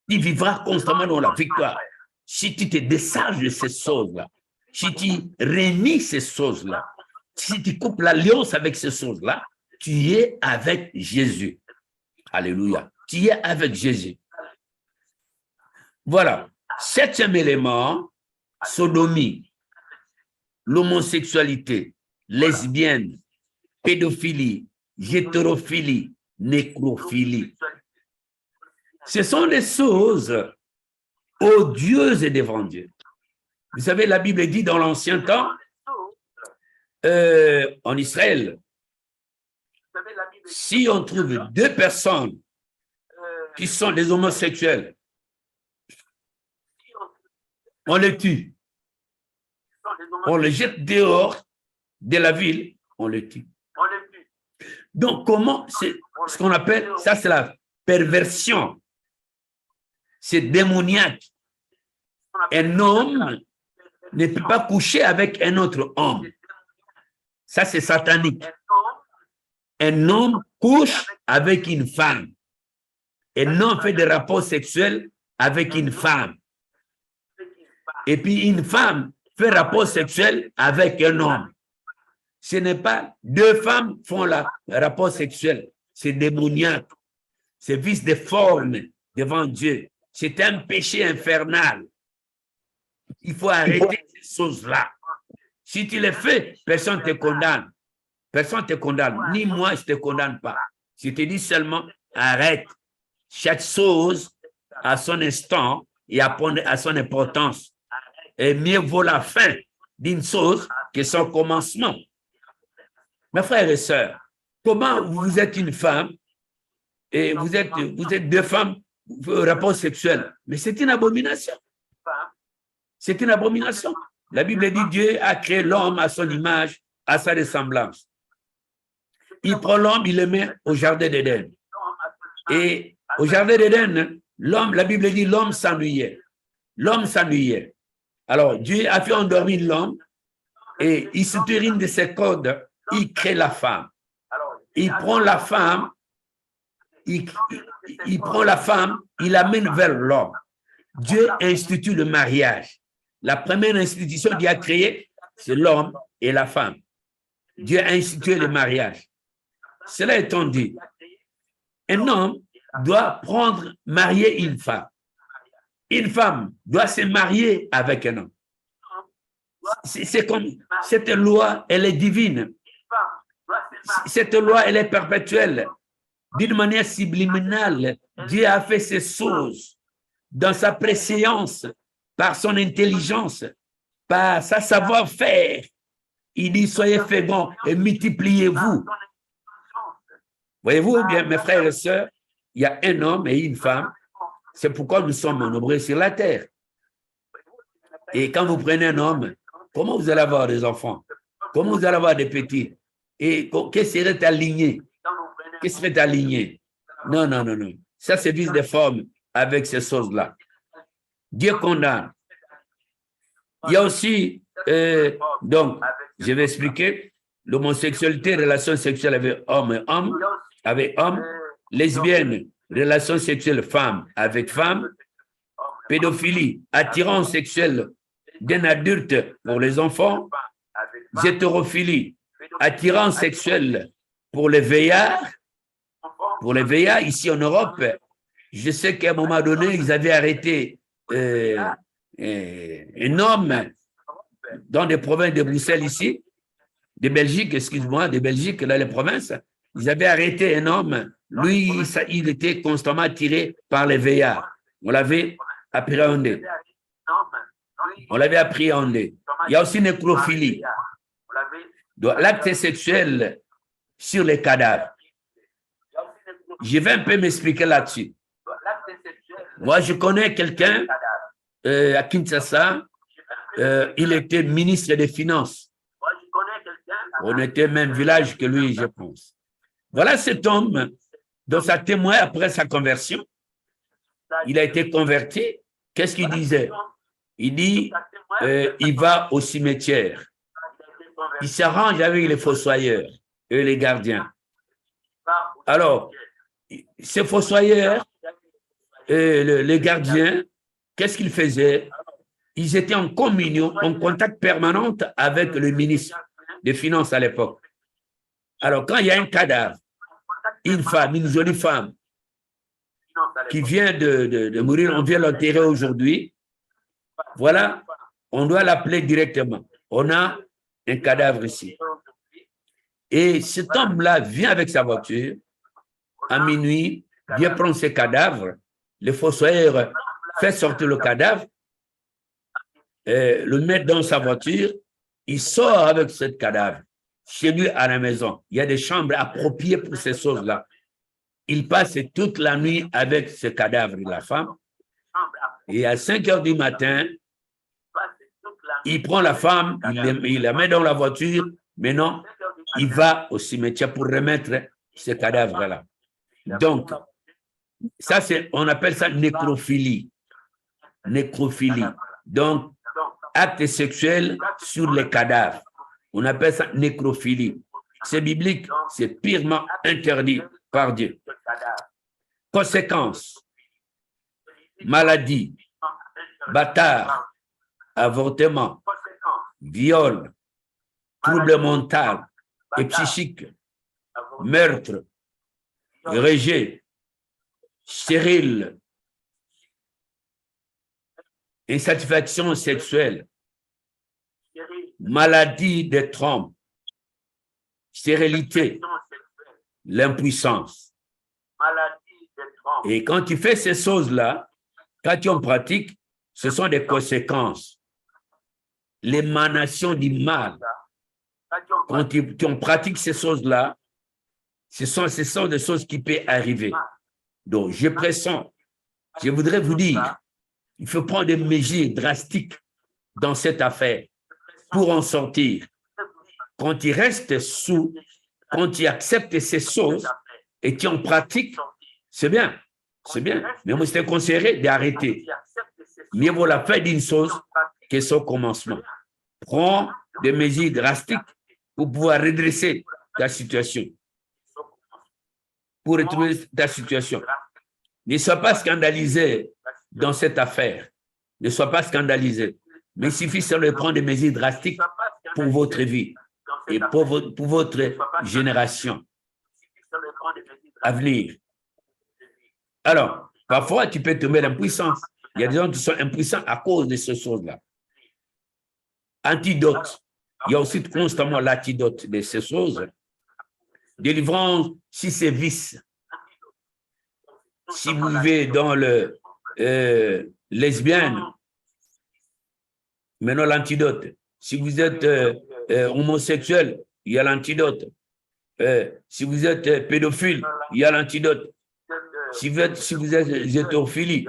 Tu vivras constamment dans la victoire. Si tu te décharges de ces choses-là, si tu réunis ces choses-là, si tu coupes l'alliance avec ces choses-là, tu es avec Jésus. Alléluia. Tu es avec Jésus. Voilà. Septième élément, sodomie, l'homosexualité, lesbienne, pédophilie, hétérophilie, nécrophilie. Ce sont des choses odieuses devant Dieu. Vous savez, la Bible dit dans l'ancien temps, en Israël, si on trouve deux personnes qui sont des homosexuels, on les tue. On les jette dehors de la ville, on les tue. Donc, comment, c'est ce qu'on appelle, ça c'est la perversion. C'est démoniaque. Un homme ne peut pas coucher avec un autre homme. Ça, c'est satanique. Un homme couche avec une femme. Un homme fait des rapports sexuels avec une femme. Et puis une femme fait rapport sexuel avec un homme. Ce n'est pas deux femmes font le rapport sexuel. C'est démoniaque. C'est vice de forme devant Dieu. C'est un péché infernal. Il faut arrêter ces choses-là. Si tu les fais, personne ne te condamne. Personne ne te condamne. Ni moi, je ne te condamne pas. Je te dis seulement, arrête. Chaque chose a son instant et à son importance. Et mieux vaut la fin d'une chose que son commencement. Mes frères et sœurs, comment vous êtes une femme et vous êtes deux femmes au rapport sexuel? Mais c'est une abomination. C'est une abomination. La Bible dit Dieu a créé l'homme à son image, à sa ressemblance. Il prend l'homme, il le met au jardin d'Éden. Et au jardin d'Éden, l'homme, la Bible dit l'homme s'ennuyait. L'homme s'ennuyait. Alors, Dieu a fait endormir l'homme et il se tire de ses cordes, il crée la femme. Il prend la femme, il l'amène vers l'homme. Dieu institue le mariage. La première institution qu'il a créée, c'est l'homme et la femme. Dieu a institué le mariage. Cela étant dit, un homme doit marier une femme. Une femme doit se marier avec un homme. C'est comme cette loi, elle est divine. Cette loi, elle est perpétuelle. D'une manière subliminale, Dieu a fait ces choses dans sa préscience par son intelligence, par sa savoir-faire. Il dit, soyez féconds et multipliez-vous. Voyez-vous bien, mes frères et sœurs, il y a un homme et une femme. C'est pourquoi nous sommes nombreux sur la terre. Et quand vous prenez un homme, comment vous allez avoir des enfants? Comment vous allez avoir des petits? Et qu'est-ce qui serait aligné? Qu'est-ce qui serait aligné? Non, non, non, non. Ça, c'est vice de forme avec ces choses-là. Dieu condamne. Il y a aussi, donc, je vais expliquer, l'homosexualité, relation sexuelle avec homme et homme, avec homme, lesbienne, relation sexuelle femme avec femme, pédophilie, attirance sexuelle d'un adulte pour les enfants, hétérophilie, attirance sexuelle pour les veillards. Pour les veillards, ici en Europe, je sais qu'à un moment donné, ils avaient arrêté un homme dans des provinces de Bruxelles ici, de Belgique, excuse-moi, de Belgique, dans les provinces. Ils avaient arrêté un homme. Lui, il était constamment attiré par les veillards. On l'avait appréhendé. On l'avait appréhendé. Il y a aussi nécrophilie. L'acte sexuel sur les cadavres. Je vais un peu m'expliquer là-dessus. Moi, je connais quelqu'un à Kinshasa. Il était ministre des Finances. On était même village que lui, je pense. Voilà cet homme dont ça témoin après sa conversion. Il a été converti. Qu'est-ce qu'il disait? Il dit, il va au cimetière. Il s'arrange avec les fossoyeurs et les gardiens. Alors, ces fossoyeurs et les gardiens, qu'est-ce qu'ils faisaient? Ils étaient en communion, en contact permanent avec le ministre des Finances à l'époque. Alors, quand il y a un cadavre, une femme, une jolie femme, qui vient de mourir, on vient l'enterrer aujourd'hui, voilà, on doit l'appeler directement. On a un cadavre ici. Et cet homme-là vient avec sa voiture, à minuit, vient prendre ses cadavres, le fossoyeur fait sortir le cadavre, le met dans sa voiture, il sort avec ce cadavre chez lui à la maison. Il y a des chambres appropriées pour ces choses-là. Il passe toute la nuit avec ce cadavre de la femme. Et à 5 heures du matin, il prend la femme, il la met dans la voiture, mais non, il va au cimetière pour remettre ce cadavre-là. Donc, ça, on appelle ça nécrophilie. Nécrophilie. Donc, acte sexuel sur les cadavres. On appelle ça nécrophilie. C'est biblique, c'est purement interdit par Dieu. Conséquences, maladie, bâtard, avortement, viol, trouble mental et psychique, meurtre, rejet, stérile, insatisfaction sexuelle, maladie des trompes, stérilité, l'impuissance. Et quand tu fais ces choses-là, quand tu en pratiques, ce sont des conséquences. L'émanation du mal. Quand tu en pratiques ces choses-là, ce sont des choses qui peuvent arriver. Donc, je pressens, je voudrais vous dire, il faut prendre des mesures drastiques dans cette affaire pour en sortir. Quand tu restes sous, quand tu acceptes ces choses et tu en pratiques, c'est bien, c'est bien. Mais moi, je te conseillerais d'arrêter. Mieux vaut la fin d'une chose que son commencement. Prends des mesures drastiques pour pouvoir redresser ta situation. Pour retrouver ta situation. Ne sois pas scandalisé dans cette affaire. Ne sois pas scandalisé. Mais il suffit seulement de prendre des mesures drastiques pour votre vie et pour votre génération à venir. Alors, parfois, tu peux tomber l'impuissance. Il y a des gens qui sont impuissants à cause de ces choses-là. Antidote. Il y a aussi constamment l'antidote de ces choses. Délivrance si c'est vice. Si vous vivez dans le lesbienne, Maintenant, l'antidote. Si vous êtes homosexuel, il y a l'antidote. Si vous êtes pédophile, il y a l'antidote. Si vous êtes hétérophilie,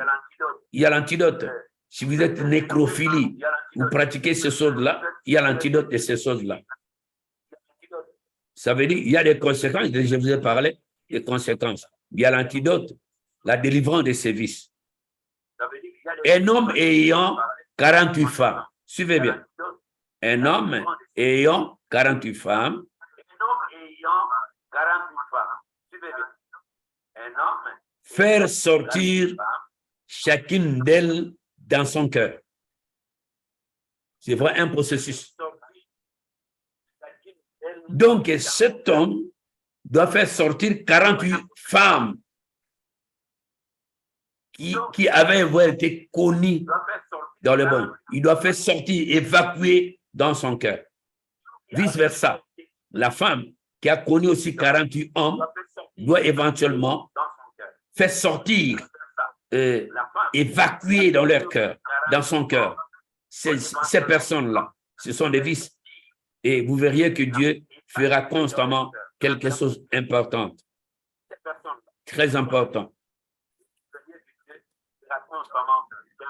il y a l'antidote. Si vous êtes nécrophilie, vous pratiquez ces choses-là, il y a l'antidote de ces choses-là. Ça veut dire qu'il y a des conséquences, je vous ai parlé des conséquences. Il y a l'antidote, la délivrance de ces vices. Un homme ayant 48 femmes, suivez bien. Un homme ayant 48 femmes, faire sortir chacune d'elles dans son cœur. C'est vrai, un processus. Donc, cet homme doit faire sortir 48 femmes qui avaient été connues dans le monde. Il doit faire sortir, évacuer dans son cœur. Vice-versa, la femme qui a connu aussi 48 hommes doit éventuellement faire sortir, évacuer dans leur cœur, dans son cœur. Ces personnes-là, ce sont des vices. Et vous verriez que Dieu fera constamment quelque chose d'important, très important.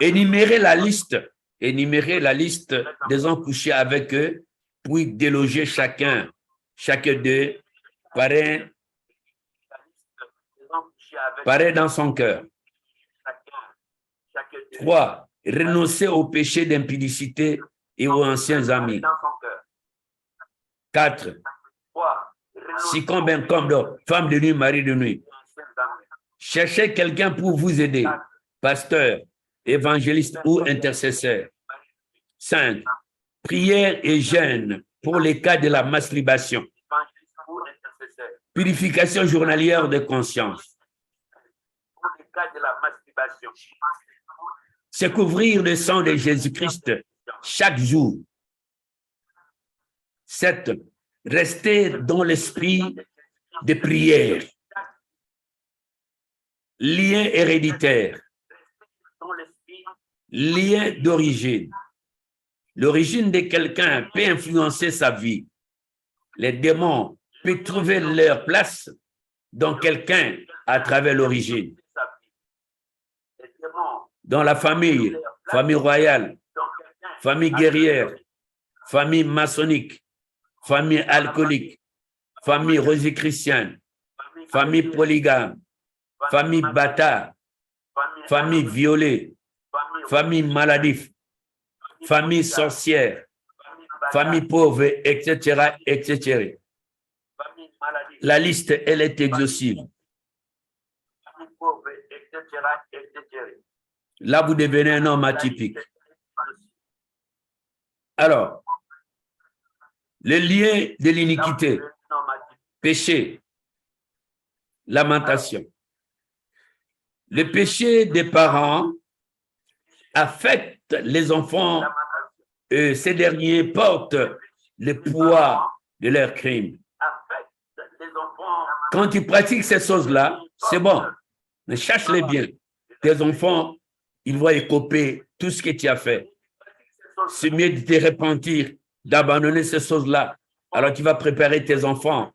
Énumérer la liste des hommes couchés avec eux, puis déloger chacun d'eux, paraît dans son cœur. 3. Renoncer au péché d'impudicité et aux anciens amis. 4. Si combien comme de femme de nuit, mari de nuit. Cherchez quelqu'un pour vous aider, pasteur, évangéliste ou intercesseur. 5. Prière et jeûne pour les cas de la masturbation. Purification journalière de conscience. Se couvrir le sang de Jésus-Christ chaque jour. 7. Rester dans l'esprit de prière. Lien héréditaire. Lien d'origine. L'origine de quelqu'un peut influencer sa vie. Les démons peuvent trouver leur place dans quelqu'un à travers l'origine. Dans la famille, famille royale, famille guerrière, famille maçonnique, famille alcoolique, famille rosicrucienne, famille polygame, famille bâtard, famille violée, famille maladif, famille sorcière, famille pauvre, etc., etc. La liste, elle est exhaustive. Là, vous devenez un homme atypique. Alors, le lien de l'iniquité, péché, lamentation. Le péché des parents affecte les enfants et ces derniers portent le poids de leurs crimes. Quand tu pratiques ces choses-là, c'est bon, mais cherche-les bien. Tes enfants, ils vont écoper tout ce que tu as fait. C'est mieux de te repentir, d'abandonner ces choses-là. Alors tu vas préparer tes enfants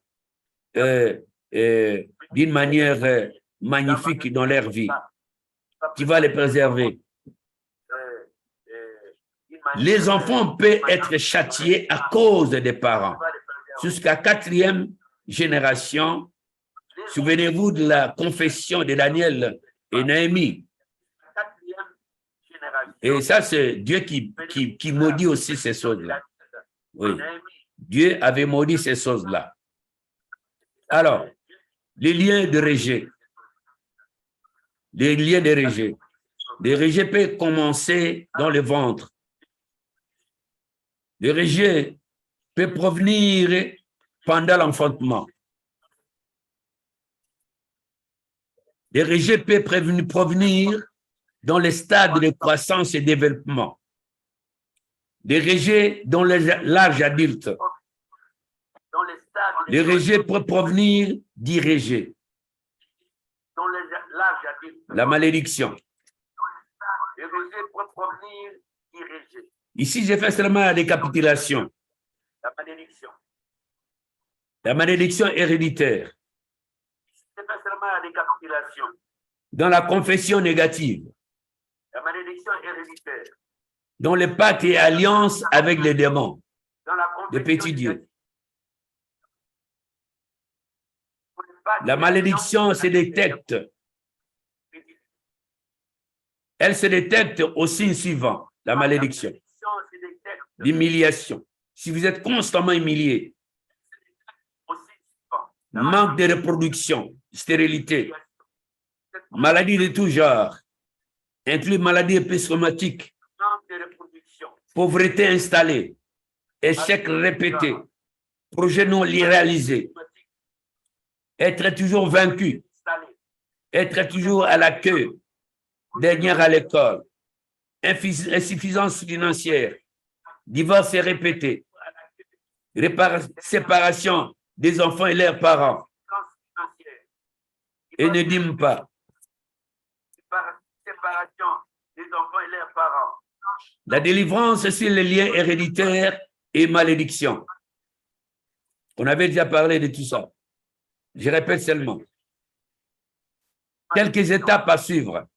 d'une manière magnifique dans leur vie. Tu vas les préserver. Les enfants peuvent être châtiés à cause des parents. Jusqu'à 4e génération, souvenez-vous de la confession de Daniel et Néhémie. Et ça, c'est Dieu qui maudit aussi ces choses-là. Oui. Dieu avait maudit ces choses-là. Alors, les liens de rejet. Les liens de rejet. Les rejets peuvent commencer dans le ventre. Le rejet peut provenir pendant l'enfantement. Les rejets peuvent provenir dans les stades de croissance et développement. Les rejets dans l'âge adulte. Les rejets peuvent provenir du rejet. La malédiction. Ici, j'ai fait seulement la récapitulation. La malédiction héréditaire. Dans la confession négative. La malédiction héréditaire. Dans les pactes et alliances avec les démons. De petits dieux. La malédiction se détecte. Elle se détecte au signe suivant, la malédiction. L'humiliation. Si vous êtes constamment humilié, manque de reproduction, stérilité, maladie de tout genre, inclut maladie épiscomatique, pauvreté installée, échec répété, projet non réalisé, être toujours vaincu, être toujours à la queue, dernier à l'école, insuffisance financière, divorce répété, séparation des enfants et leurs parents. Et ne dîme pas. La délivrance sur les liens héréditaires et malédiction. On avait déjà parlé de tout ça. Je répète seulement. Quelques étapes à suivre.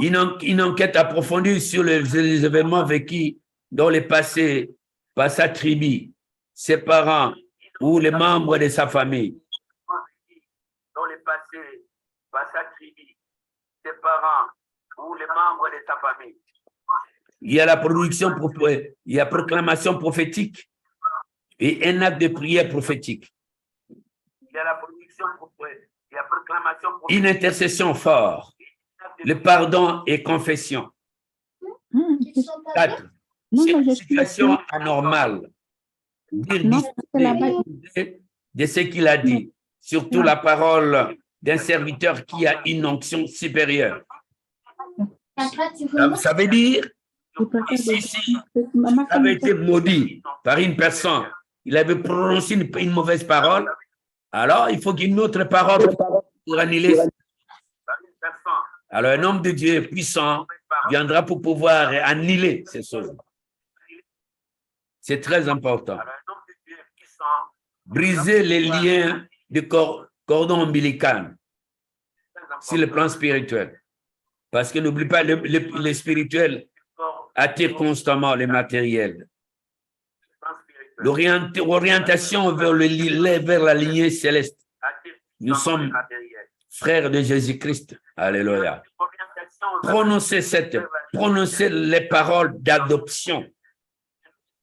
Une enquête approfondie sur les événements vécus dans le passé par sa tribu, ses parents ou les membres de sa famille. Dans le passé par sa tribu, ses parents ou les membres de sa famille. Il y a la production, il y a proclamation prophétique et un acte de prière prophétique. Il y a la production, il y a proclamation prophétique. Une intercession forte, le pardon et confession. 4. C'est une situation anormale. Dire de ce qu'il a dit, surtout la parole d'un serviteur qui a une onction supérieure. Ça veut dire, si il avait été maudit par une personne, il avait prononcé une mauvaise parole, alors il faut qu'une autre parole pour annuler. Alors un homme de Dieu puissant viendra pour pouvoir annuler ces choses. C'est très important. Briser les liens du cordon ombilical sur le plan spirituel. Parce que n'oublie pas, le spirituel attire constamment le matériel. L'orientation vers la lignée céleste. Nous sommes frères de Jésus-Christ. Alléluia. Prononcez les paroles d'adoption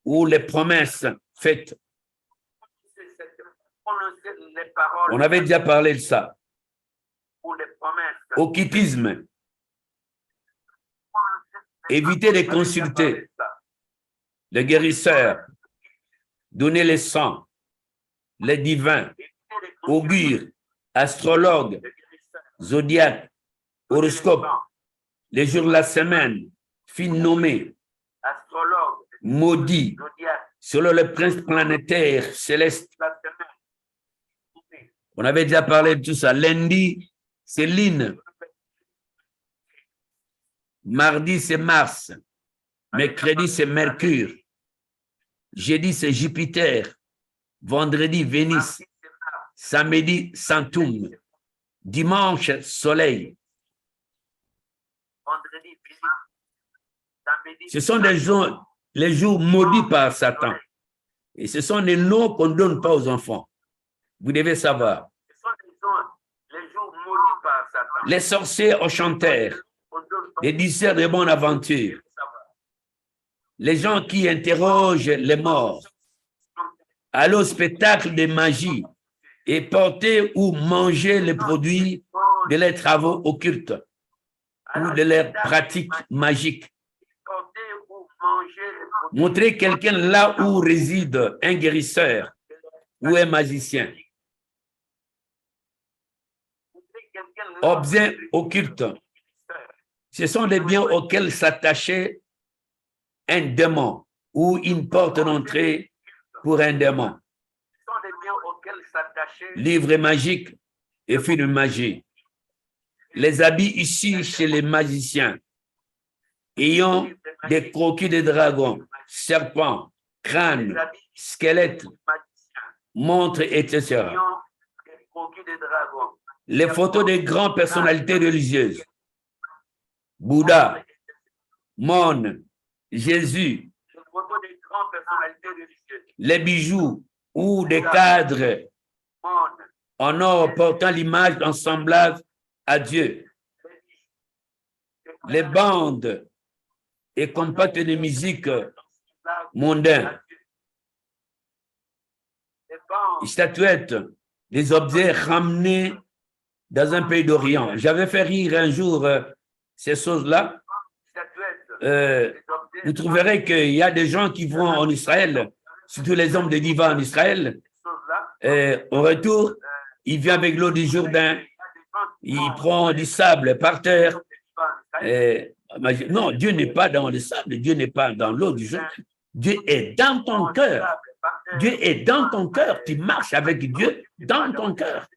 ou les promesses faites. On avait déjà parlé de ça. Occultisme. Évitez de consulter les guérisseurs, donner les sangs, les divins, augures, astrologues, zodiaques, horoscopes, les jours de la semaine, filles nommées, maudits, selon le prince planétaire céleste. On avait déjà parlé de tout ça. Lundi, c'est Lune. Mardi, c'est Mars. Mercredi, c'est Mercure. Jeudi, c'est Jupiter. Vendredi, Vénus. Samedi, Saturne. Dimanche, Soleil. Ce sont les jours maudits par Satan. Et ce sont les noms qu'on ne donne pas aux enfants. Vous devez savoir. Les sorciers enchanteurs, les discers de bonne aventure, les gens qui interrogent les morts, aller au spectacle de magie et porter ou manger les produits de leurs travaux occultes ou de leurs pratiques magiques. Montrer quelqu'un là où réside un guérisseur ou un magicien. Objets occultes. Ce sont des biens auxquels s'attachait un démon ou une porte d'entrée pour un démon. Livres magiques et films de magie. Les habits ici chez les magiciens ayant des croquis de dragons, serpents, crânes, squelettes, montres, etc. Les photos des grandes personnalités religieuses, Bouddha, Mon, Jésus, les bijoux ou des cadres en or portant l'image d'un semblable à Dieu, les bandes et compacts de musique mondains, les statuettes, des objets ramenés dans un pays d'Orient. J'avais fait rire un jour ces choses-là. Vous trouverez qu'il y a des gens qui vont en Israël, surtout les hommes de diva en Israël. Au retour, il vient avec l'eau du Jourdain, il prend du sable par terre. Non, Dieu n'est pas dans le sable, Dieu n'est pas dans l'eau du Jourdain. Dieu est dans ton cœur. Dieu est dans ton cœur. Tu marches avec Dieu dans ton cœur.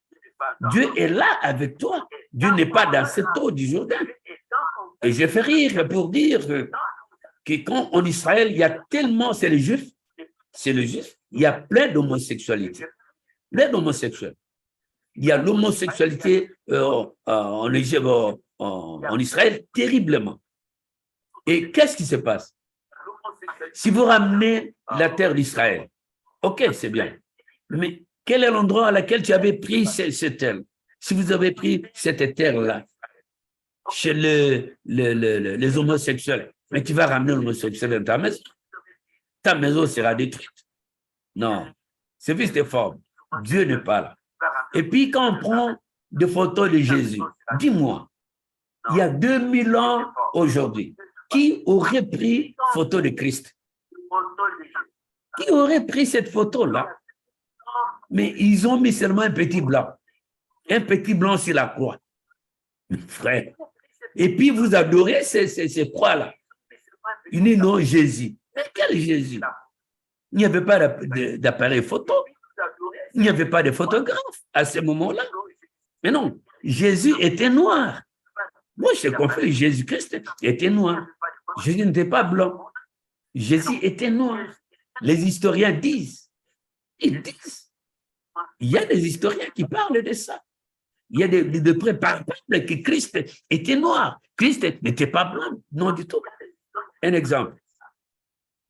Dieu est là avec toi. Dieu n'est pas dans cette eau du Jourdain. Et je fais rire pour dire que quand en Israël, il y a tellement, c'est les Juifs, il y a plein d'homosexualité. Plein d'homosexuels. Il y a l'homosexualité en Israël terriblement. Et qu'est-ce qui se passe? Si vous ramenez la terre d'Israël, ok, c'est bien. Mais quel est l'endroit à laquelle tu avais pris cette terre? Si vous avez pris cette terre-là, chez les homosexuels, mais tu vas ramener l'homosexuel dans ta maison sera détruite. Non, c'est fils de forme. Dieu n'est pas là. Et puis quand on prend des photos de Jésus, dis-moi, il y a 2000 ans aujourd'hui, qui aurait pris photo de Christ? Qui aurait pris cette photo-là? Mais ils ont mis seulement un petit blanc sur la croix. Frère. Et puis vous adorez ces croix-là. Il dit non, Jésus. Mais quel Jésus? Il n'y avait pas d'appareil photo. Il n'y avait pas de photographe à ce moment-là. Mais non, Jésus était noir. Moi, j'ai compris, Jésus-Christ était noir. Jésus n'était pas blanc. Jésus était noir. Les historiens disent, ils disent. Il y a des historiens qui parlent de ça. Il y a des preuves palpables que Christ était noir. Christ n'était pas blanc, non du tout. Un exemple.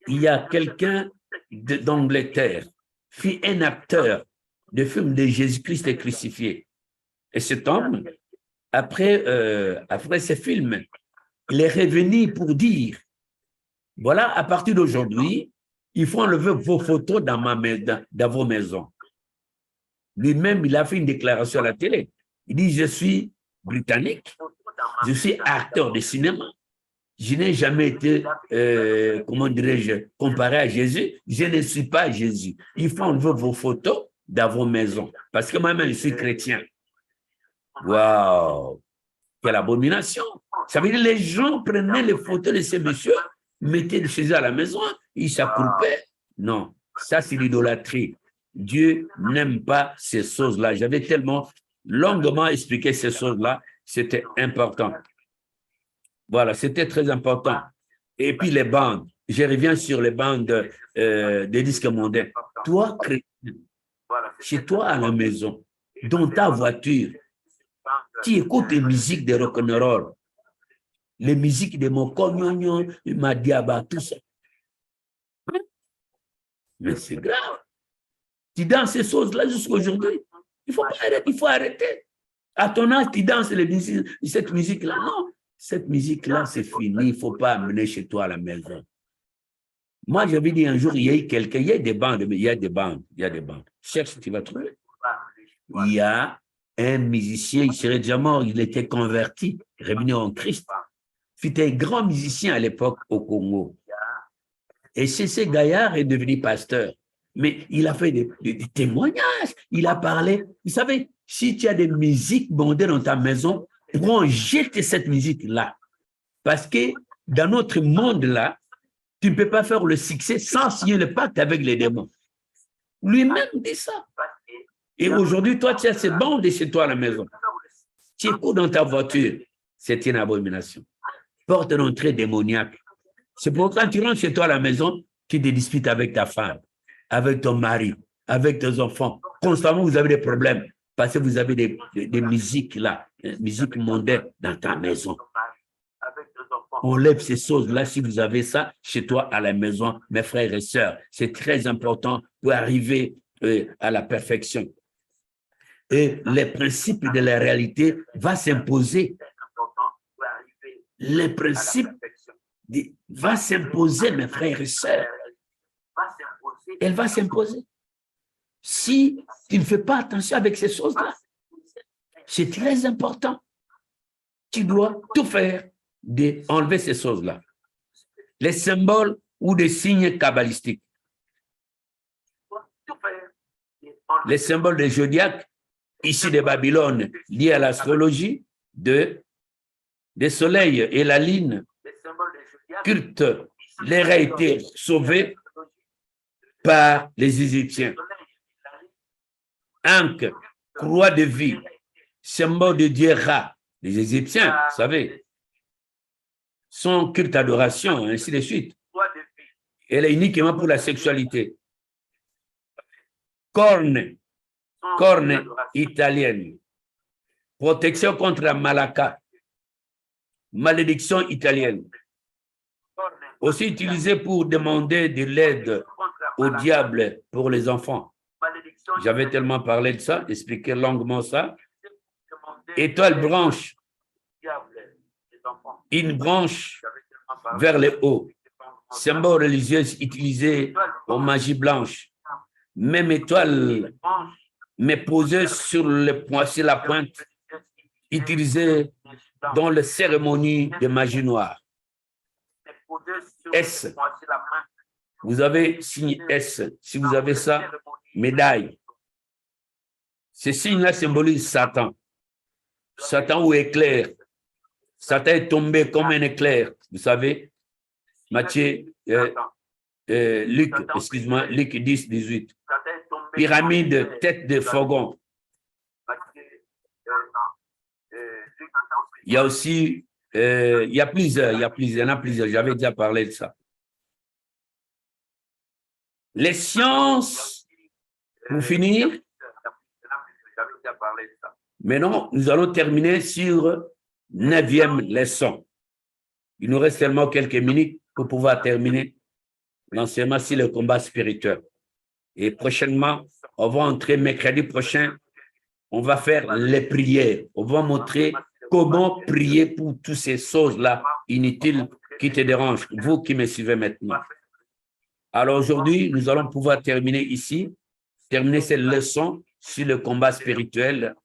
Il y a quelqu'un d'Angleterre, fut un acteur de film de Jésus-Christ crucifié. Et cet homme, après ce film, il est revenu pour dire, voilà, à partir d'aujourd'hui, il faut enlever vos photos dans vos maisons. Lui-même, il a fait une déclaration à la télé. Il dit, je suis britannique, je suis acteur de cinéma. Je n'ai jamais été, comment dirais-je, comparé à Jésus. Je ne suis pas Jésus. Il faut enlever vos photos dans vos maisons. Parce que moi-même, je suis chrétien. Waouh! Quelle abomination! Ça veut dire que les gens prenaient les photos de ces messieurs, mettaient chez eux à la maison, ils s'accroupaient. Non, ça c'est l'idolâtrie. Dieu n'aime pas ces choses-là. J'avais tellement longuement expliqué ces choses-là, c'était important. Voilà, c'était très important. Et puis les bandes, je reviens sur les bandes des disques mondains. Toi, chrétien, chez toi à la maison, dans ta voiture, tu écoutes les musiques de rock'n'roll, les musiques de Moko Nyonyo, Madiaba, tout ça. Mais c'est grave. Tu danses ces choses-là jusqu'à aujourd'hui. Il faut pas arrêter, il faut arrêter. À ton âge, tu danses cette musique-là. Non, cette musique-là, c'est fini. Il ne faut pas amener chez toi à la maison. Moi, j'avais dit un jour, il y a eu quelqu'un, il y a des bandes, mais il y a des bandes, il y a des bandes. Cherche, tu vas trouver. Il y a un musicien, il serait déjà mort, il était converti, revenu en Christ. C'était un grand musicien à l'époque au Congo. Et C.C. Gaillard est devenu pasteur. Mais il a fait des témoignages, il a parlé. Vous savez, si tu as des musiques bondées dans ta maison, prends, jette cette musique-là. Parce que dans notre monde-là, tu ne peux pas faire le succès sans signer le pacte avec les démons. Lui-même dit ça. Et aujourd'hui, toi, tu as ces bandes chez toi à la maison. Tu écoutes dans ta voiture. C'est une abomination. porte d'entrée démoniaque. C'est pourquoi quand tu rentres chez toi à la maison, tu te disputes avec ta femme, avec ton mari, avec tes enfants. Constamment, vous avez des problèmes parce que vous avez des musiques là, musique mondaine dans ta maison. On lève ces choses-là si vous avez ça chez toi à la maison, mes frères et sœurs. C'est très important pour arriver à la perfection. Et les principes de la réalité vont s'imposer. Les principes vont s'imposer, mes frères et sœurs. Elle va s'imposer. Si tu ne fais pas attention avec ces choses-là, c'est très important. Tu dois tout faire d'enlever ces choses-là. Les symboles ou des signes kabbalistiques. Les symboles des zodiaques, ici de Babylone, liés à l'astrologie, des soleils et la lune, culte, l'air a été sauvé par les Égyptiens. Ankh, croix de vie, symbole de Dieu Ra, les Égyptiens, vous savez, son culte adoration, ainsi de suite. Elle est uniquement pour la sexualité. Corne italienne, protection contre la malaka, malédiction italienne, aussi utilisée pour demander de l'aide au diable pour les enfants. J'avais tellement parlé de ça, expliqué longuement ça. Étoile branche, une branche vers le haut, symbole religieux utilisé aux magies blanches. Même étoile, mais posée sur la pointe, utilisée dans les cérémonies de magie noire. S. Vous avez signe S. Si vous avez ça, médaille. Ce signe-là symbolise Satan. Satan ou éclair. Satan est tombé comme un éclair. Vous savez, Matthieu, Luc 10, 18. Pyramide, tête de fourgon. Il y a aussi, il y en a plusieurs, j'avais déjà parlé de ça. Les sciences, pour finir, maintenant, nous allons terminer sur 9e leçon. Il nous reste seulement quelques minutes pour pouvoir terminer l'enseignement sur le combat spirituel. Et prochainement, on va entrer mercredi prochain, on va faire les prières. On va montrer comment prier pour toutes ces choses-là inutiles qui te dérangent, vous qui me suivez maintenant. Alors aujourd'hui, nous allons pouvoir terminer ici, terminer cette leçon sur le combat spirituel.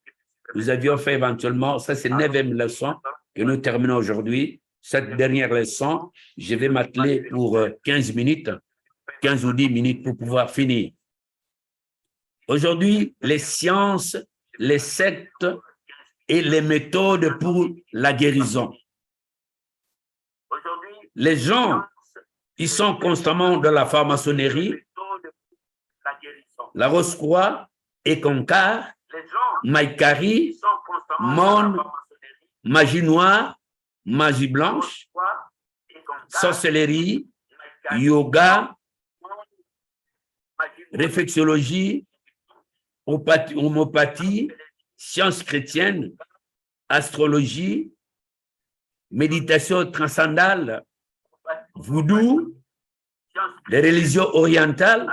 Nous avions fait éventuellement, ça c'est 9e leçon que nous terminons aujourd'hui. Cette dernière leçon, je vais m'atteler pour 15 minutes, 15 ou 10 minutes pour pouvoir finir. Aujourd'hui, les sciences, les sectes et les méthodes pour la guérison. Les gens, ils sont constamment dans la franc-maçonnerie, la Rose-Croix, Eckankar, Maïkari, Mon, magie noire, magie blanche, sorcellerie, yoga, réflexologie, homéopathie, sciences chrétiennes, astrologie, méditation transcendale, voodoo, les religions orientales,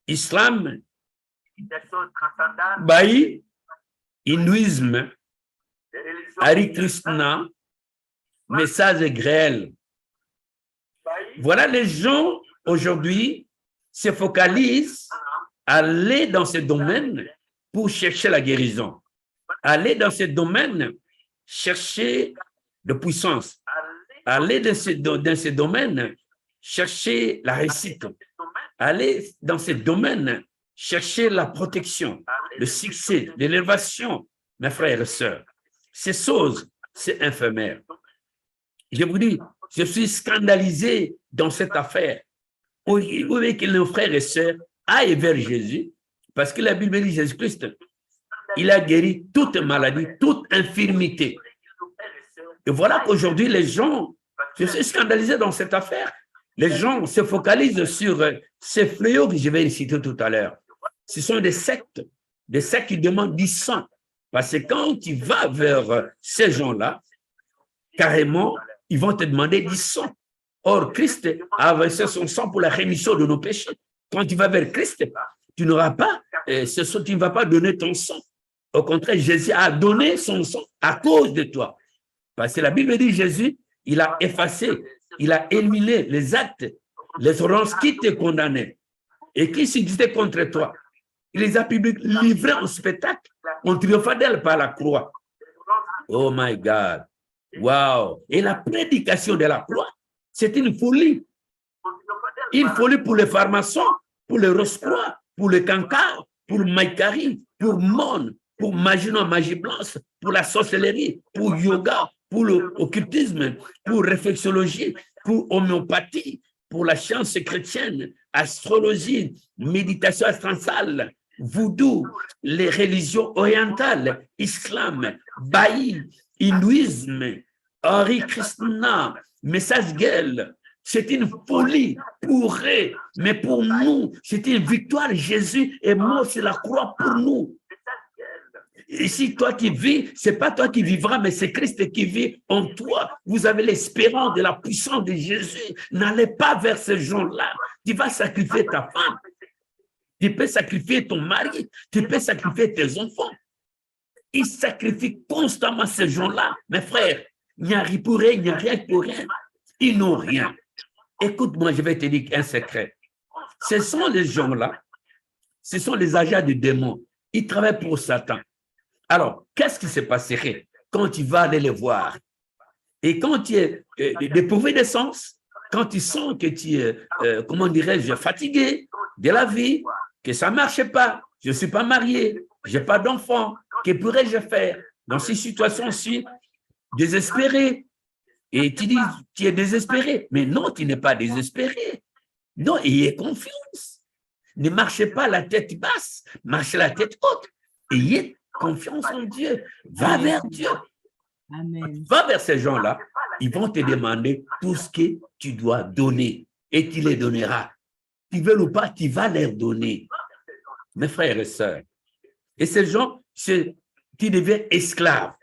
islam, Baï, hindouisme, Hare Krishna, message grêle. Voilà, les gens aujourd'hui se focalisent à aller dans ce domaine pour chercher la guérison. Aller dans ce domaine, chercher de puissance. Aller dans ce domaine, chercher la réussite. Aller dans ce domaine, chercher la protection, le succès, l'élévation, mes frères et sœurs. Ces choses, c'est éphémère. Je vous dis, je suis scandalisé dans cette affaire. Vous voyez que nos frères et sœurs aillent vers Jésus, parce que la Bible dit Jésus-Christ, il a guéri toute maladie, toute infirmité. Et voilà qu'aujourd'hui, les gens, je suis scandalisé dans cette affaire, les gens se focalisent sur ces fléaux que je vais citer tout à l'heure. Ce sont des sectes qui demandent du sang. Parce que quand tu vas vers ces gens-là, carrément, ils vont te demander du sang. Or, Christ a versé son sang pour la rémission de nos péchés. Quand tu vas vers Christ, tu n'auras pas, tu ne vas pas donner ton sang. Au contraire, Jésus a donné son sang à cause de toi. Parce que la Bible dit Jésus, il a effacé, il a éliminé les actes, les ordonnances qui te condamnaient et qui subsistaient contre toi. Il les a livrés en spectacle, en triomphant d'elle par la croix. Oh my God. Wow. Et la prédication de la croix, c'est une folie. Une folie pour les pharmaciens, pour les Rose-Croix, pour les cancars, pour Maïkari, pour Mon, pour Magino, magie blanche, pour la sorcellerie, pour yoga, pour l'occultisme, pour réflexologie, pour homéopathie, pour la science chrétienne, astrologie, méditation astrale, voodoo, les religions orientales, islam, baï, hindouisme, Hare Krishna, message gueule. C'est une folie pour eux, mais pour nous, c'est une victoire. Jésus est mort sur la croix pour nous. Et si toi qui vis, ce n'est pas toi qui vivras, mais c'est Christ qui vit en toi. Vous avez l'espérance de la puissance de Jésus. N'allez pas vers ces gens-là. Tu vas sacrifier ta femme. Tu peux sacrifier ton mari. Tu peux sacrifier tes enfants. Ils sacrifient constamment ces gens-là. Mes frères, il n'y a rien pour rien, il n'y a rien pour rien. Ils n'ont rien. Écoute-moi, je vais te dire un secret. Ce sont les gens-là, ce sont les agents du démon. Ils travaillent pour Satan. Alors, qu'est-ce qui se passerait quand tu vas aller les voir? Et quand tu es dépourvu de sens, quand tu sens que tu es, comment dirais-je, fatigué de la vie, que ça ne marche pas, je ne suis pas marié, je n'ai pas d'enfant, que pourrais-je faire dans ces situations-ci? Désespéré. Et tu dis, tu es désespéré. Mais non, tu n'es pas désespéré. Non, ayez confiance. Ne marchez pas la tête basse, marchez la tête haute. Ayez confiance en Dieu. Va vers Dieu. Amen. Va vers ces gens-là. Ils vont te demander tout ce que tu dois donner. Et tu les donneras. Tu veux ou pas, tu vas leur donner. Mes frères et sœurs. Et ces gens, tu deviens esclave.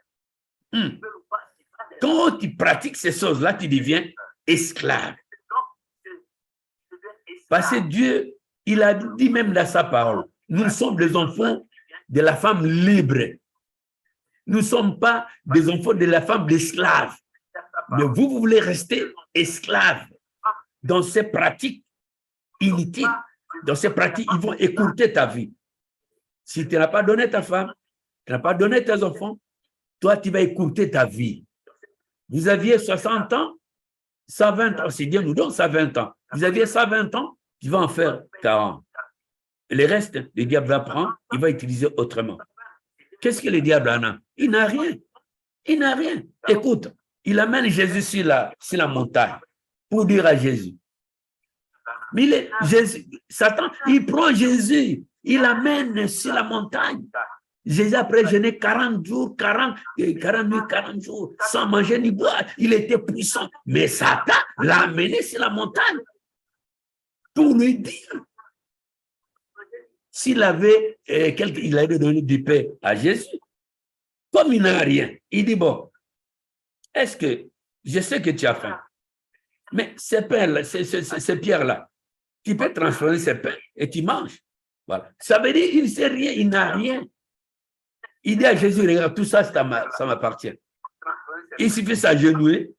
Quand tu pratiques ces choses-là, tu deviens esclave. Parce que Dieu, il a dit même dans sa parole, nous sommes des enfants de la femme libre. Nous ne sommes pas des enfants de la femme d'esclave. Mais vous voulez rester esclave dans ces pratiques inutiles. Dans ces pratiques, ils vont écourter ta vie. Si tu n'as pas donné ta femme, tu n'as pas donné tes enfants, toi, tu vas écourter ta vie. Vous aviez 60 ans, 120 ans, c'est Dieu nous donne 120 ans. Vous aviez 120 ans, tu vas en faire 40. Le reste, le diable va prendre, il va utiliser autrement. Qu'est-ce que le diable en a? Il n'a rien. Il n'a rien. Écoute, il amène Jésus sur la montagne pour dire à Jésus. Mais Satan, il prend Jésus, il l'amène sur la montagne. Jésus, après jeûner 40 jours, 40 nuits, 40 jours, sans manger ni boire, il était puissant. Mais Satan l'a amené sur la montagne pour lui dire. S'il avait il avait donné du pain à Jésus, comme il n'a rien, il dit, bon, est-ce que, je sais que tu as faim, mais ces pains-là, ces pierres-là, tu peux transformer ces pains et tu manges. Voilà. Ça veut dire qu'il ne sait rien, il n'a rien. Il dit à Jésus, regarde, tout ça, ça m'appartient. Il suffit de s'agenouiller,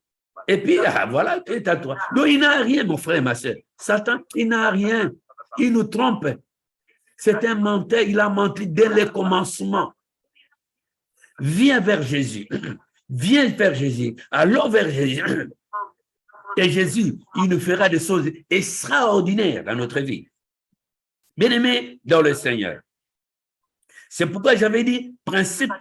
et puis, voilà, c'est à toi. Donc, il n'a rien, mon frère et ma soeur. Satan, il n'a rien. Il nous trompe. C'est un menteur, il a menti dès le commencement. Viens vers Jésus. Viens vers Jésus. Allons vers Jésus. Et Jésus, il nous fera des choses extraordinaires dans notre vie. Bien-aimés dans le Seigneur. C'est pourquoi j'avais dit principe.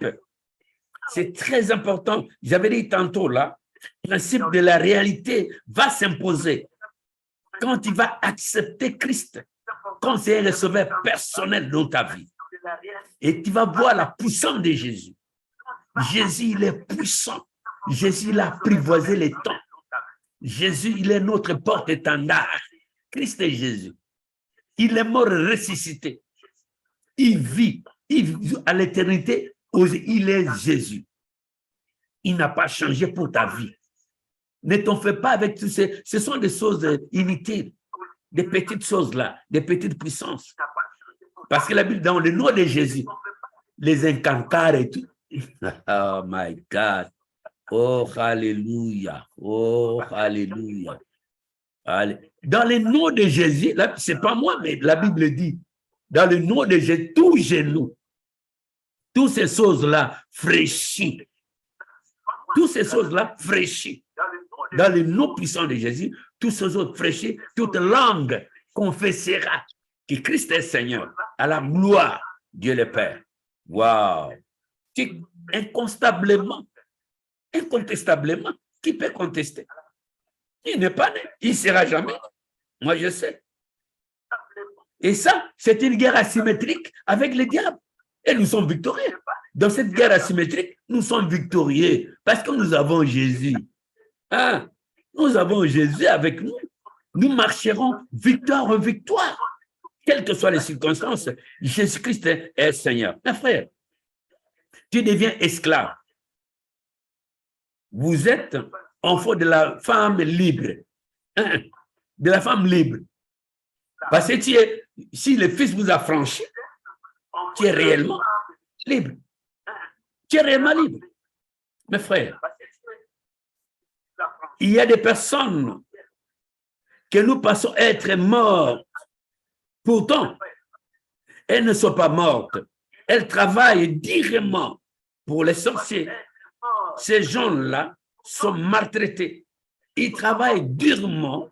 C'est très important. J'avais dit tantôt là, principe de la réalité va s'imposer. Quand tu vas accepter Christ comme c'est un sauveur personnel dans ta vie. Et tu vas voir la puissance de Jésus. Jésus, il est puissant. Jésus, il a apprivoisé les temps. Jésus, il est notre porte-étendard. Christ est Jésus. Il est mort et ressuscité. Il vit à l'éternité. Il est Jésus. Il n'a pas changé pour ta vie. Ne t'en fais pas avec tous ces... Ce sont des choses inutiles, des petites choses là, des petites puissances. Parce que la Bible, dans le nom de Jésus, les incancars et tout. Oh my God. Oh, alléluia. Oh, alléluia. Dans le nom de Jésus, ce n'est pas moi, mais la Bible dit, dans le nom de Jésus, tout genou, toutes ces choses-là fraîchissent. Toutes ces choses-là fraîchissent. Dans le nom puissant de Jésus, toutes ces choses fraîchissent, toute langue confessera que Christ est Seigneur, à la gloire Dieu le Père. Wow! Incontestablement, qui peut contester? Il n'est pas né, il ne sera jamais. Moi, je sais. Et ça, c'est une guerre asymétrique avec le diable. Et nous sommes victorieux. Dans cette guerre asymétrique, nous sommes victorieux parce que nous avons Jésus. Hein? Nous avons Jésus avec nous. Nous marcherons victoire en victoire. Quelles que soient les circonstances, Jésus-Christ est Seigneur. Mes frères, tu deviens esclave. Vous êtes enfant de la femme libre. Hein? De la femme libre. Parce que si le Fils vous a franchi, tu es réellement libre. Tu es réellement libre. Mes frères, il y a des personnes que nous pensons être mortes. Pourtant, elles ne sont pas mortes. Elles travaillent durement pour les sorciers. Ces gens-là sont maltraités. Ils travaillent durement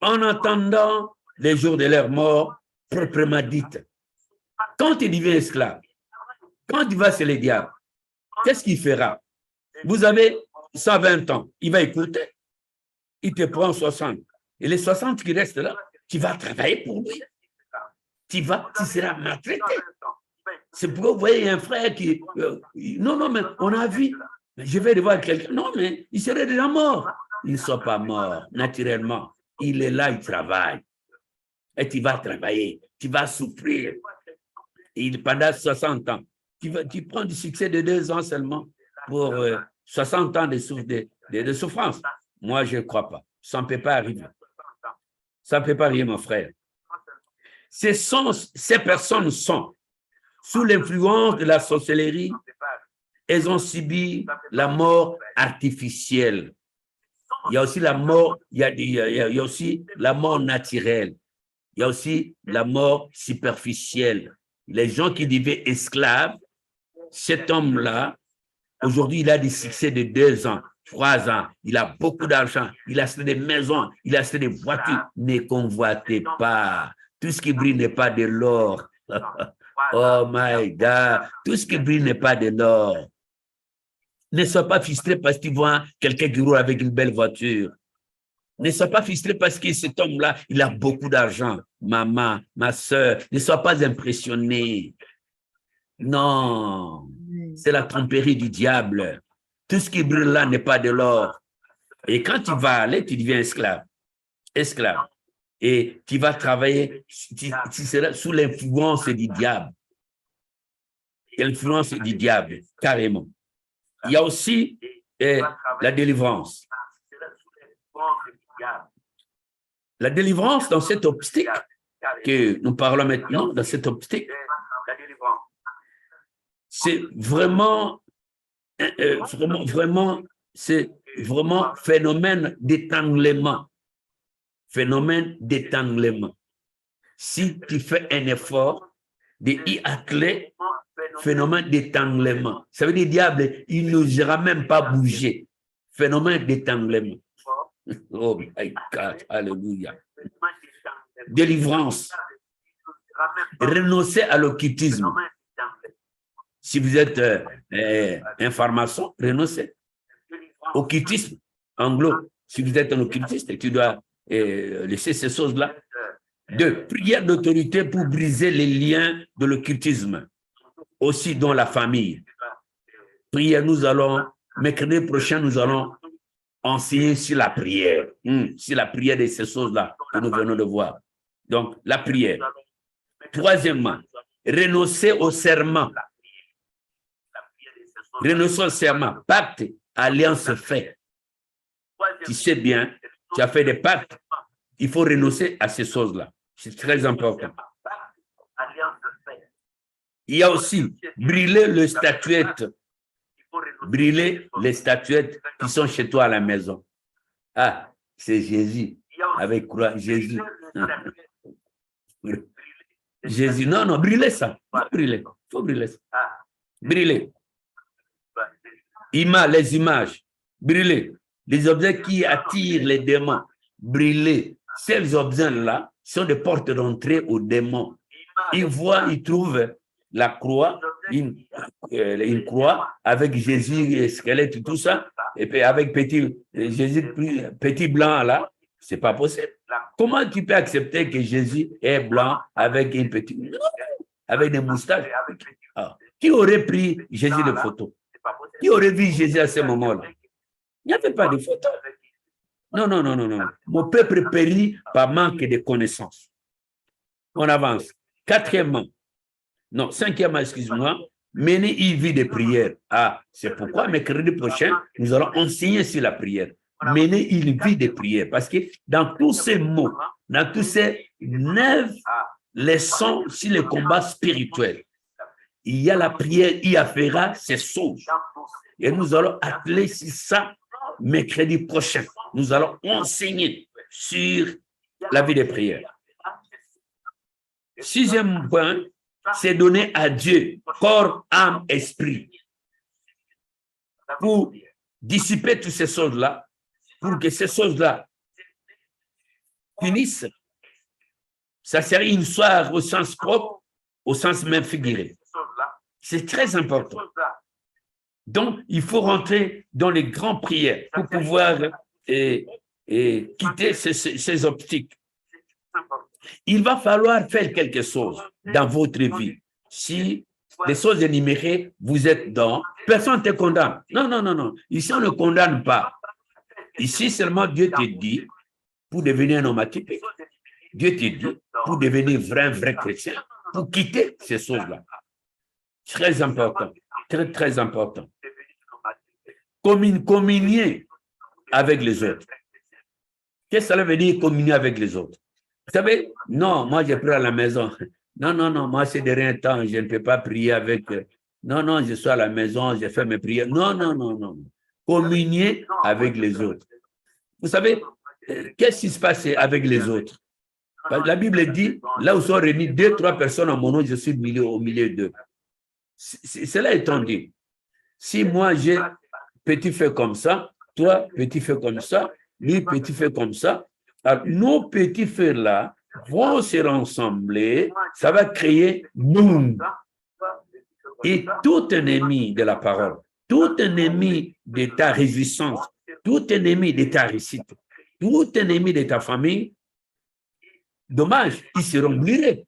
en attendant les jours de leur mort proprement dite. Quand il devient esclave, quand il va chez les diables, qu'est-ce qu'il fera? Vous avez 120 ans, il va écouter. Il te prend 60. Et les 60 qui restent là, tu vas travailler pour lui. Tu seras maltraité. C'est pourquoi vous voyez un frère qui... non, mais on a vu. Je vais devoir quelqu'un. Non, mais il serait déjà mort. Ils ne sont pas morts, naturellement. Il est là, il travaille. Et tu vas travailler. Tu vas souffrir. Pendant 60 ans. Tu prends du succès de 2 ans seulement pour 60 ans de souffrance. Moi, je ne crois pas. Ça ne peut pas arriver. Ça ne peut pas arriver, mon frère. Ces personnes sont sous l'influence de la sorcellerie. Elles ont subi la mort artificielle. Il y a aussi la mort, il y a aussi la mort naturelle. Il y a aussi la mort superficielle. Les gens qui devaient esclaves, cet homme-là, aujourd'hui, il a des succès de 2 ans, 3 ans. Il a beaucoup d'argent. Il a acheté des maisons. Il a acheté des voitures. Ne convoitez pas. Tout ce qui brille n'est pas de l'or. Oh my God. Tout ce qui brille n'est pas de l'or. Ne sois pas frustré parce que tu vois quelqu'un qui roule avec une belle voiture. Ne sois pas frustré parce que cet homme-là, il a beaucoup d'argent. Maman, ma soeur, ne sois pas impressionné. Non, c'est la tromperie du diable. Tout ce qui brûle là n'est pas de l'or. Et quand tu vas aller, tu deviens esclave. Esclave. Et tu vas travailler, tu seras sous l'influence du diable. L'influence du diable, carrément. Il y a aussi la délivrance. La délivrance dans cette optique que nous parlons maintenant, dans cette optique, c'est vraiment phénomène d'étanglement. Phénomène d'étanglement. Si tu fais un effort de y atteler, phénomène d'étanglement. Ça veut dire, diable, il n'osera même pas bouger. Phénomène d'étanglement. Oh my God, alléluia. Délivrance. Renoncer à l'occultisme. Si vous êtes un pharmacien, renoncez. Occultisme, anglo. Si vous êtes un occultiste, tu dois laisser ces choses-là. 2. Prière d'autorité pour briser les liens de l'occultisme. Aussi dans la famille. Prière, nous allons mercredi prochain, nous allons enseigner sur la prière. Sur la prière de ces choses-là que nous venons de voir. Donc, la prière. Troisièmement, renoncer au serment. Renoncer au serment. Pacte, alliance fait. Tu sais bien, tu as fait des pactes. Il faut renoncer à ces choses-là. C'est très important. Il y a aussi brûler les statuettes. Brûler les statuettes qui sont chez toi à la maison. Ah, c'est Jésus. Avec quoi? Jésus. Jésus. Non, non, brûler ça. Il faut brûler. Il faut brûler ça. Brûler. Les images. Brûler. Les objets qui attirent les démons. Brûler. Ces objets-là sont des portes d'entrée aux démons. Ils voient, ils trouvent la croix, une croix avec Jésus, squelette, tout ça, et puis avec Jésus petit blanc là, c'est pas possible. Comment tu peux accepter que Jésus est blanc avec une petite, avec des moustaches? Qui aurait pris Jésus de photo? Qui aurait vu Jésus à ce moment-là? Il n'y avait pas de photo. Non, non, non, non, non. Mon peuple périt par manque de connaissances. On avance. Cinquièmement, excuse-moi, mener une vie de prière. Ah, c'est pourquoi mercredi prochain, nous allons enseigner sur la prière. Mener une vie de prière. Parce que dans tous ces mots, dans tous ces 9 leçons sur le combat spirituel, il y a la prière, il y a ces choses. Et nous allons appeler sur ça mercredi prochain. Nous allons enseigner sur la vie de prière. Sixième point, c'est donner à Dieu corps, âme, esprit pour dissiper toutes ces choses-là, pour que ces choses-là finissent. Ça serait une histoire au sens propre, au sens même figuré. C'est très important. Donc, il faut rentrer dans les grandes prières pour pouvoir quitter ces optiques. Il va falloir faire quelque chose dans votre vie. Si les choses énumérées, vous êtes dans, personne ne te condamne. Non, non, non, non. Ici, on ne condamne pas. Ici, seulement Dieu te dit, pour devenir un homme atypique, Dieu te dit, pour devenir vrai chrétien, pour quitter ces choses-là. Très important. Très, très important. Communier avec les autres. Qu'est-ce que ça veut dire communier avec les autres? Vous savez, non, moi j'ai pris à la maison. Non, non, non, moi c'est de rien temps, je ne peux pas prier avec. Non, non, je suis à la maison, je fais mes prières. Non, non, non, non. Communier avec les autres. Vous savez, qu'est-ce qui se passe avec les autres? La Bible dit, là où sont réunis 2, 3 personnes en mon nom, je suis au milieu d'eux. Cela étant dit, si moi j'ai petit fait comme ça, toi petit fait comme ça, lui petit fait comme ça, alors, nos petits feux-là vont se rassembler, ça va créer nous. Et tout ennemi de la parole, tout ennemi de ta résistance, tout ennemi de ta réussite, tout ennemi de ta famille, dommage, ils seront brûlés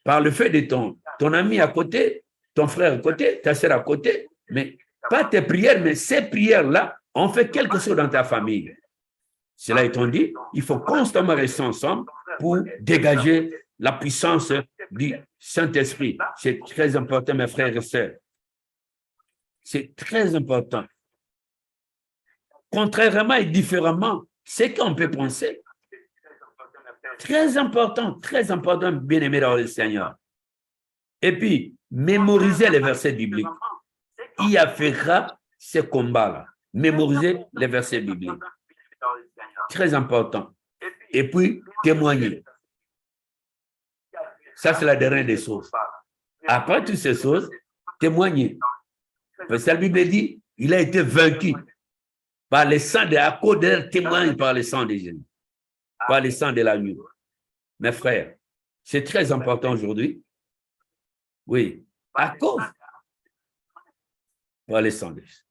par le fait de ton ami à côté, ton frère à côté, ta soeur à côté, mais pas tes prières, mais ces prières-là ont fait quelque chose dans ta famille. Cela étant dit, il faut constamment rester ensemble pour dégager la puissance du Saint-Esprit. C'est très important, mes frères et sœurs. C'est très important. Contrairement et différemment, c'est qu'on peut penser. Très important, bien-aimé dans le Seigneur. Et puis, mémoriser les versets bibliques. Il y a fera ces combats-là. Mémoriser les versets bibliques. Très important. Et puis, témoigner. Ça, c'est la dernière des choses. Après toutes ces choses, témoigner. Parce que la Bible dit, il a été vaincu par le sang à cause de témoigne par le sang de Jésus, par le sang de l'agneau. Mes frères, c'est très important aujourd'hui. Oui, à cause par le sang de Jésus.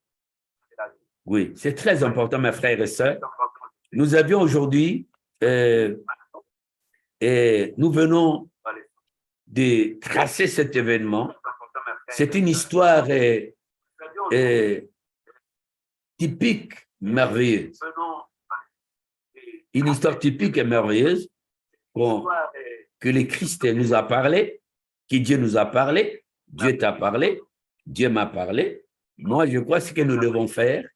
Oui, c'est très important, mes frères et sœurs. Nous avions aujourd'hui, nous venons de tracer cet événement. C'est une histoire typique, merveilleuse. Une histoire typique et merveilleuse que le Christ nous a parlé, que Dieu nous a parlé, Dieu t'a parlé, Dieu m'a parlé. Moi, je crois que ce que nous devons faire,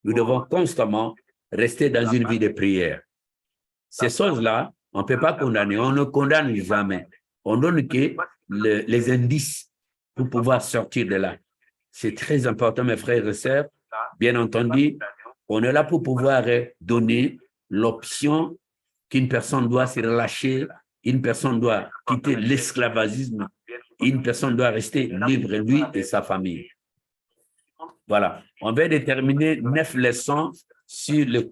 nous devons constamment rester dans une vie de prière. Ces choses-là, on ne peut pas condamner, on ne condamne jamais. On donne que les indices pour pouvoir sortir de là. C'est très important, mes frères et sœurs. Bien entendu, on est là pour pouvoir donner l'option qu'une personne doit se relâcher, une personne doit quitter l'esclavagisme, une personne doit rester libre, lui et sa famille. Voilà. On va déterminer 9 leçons sur le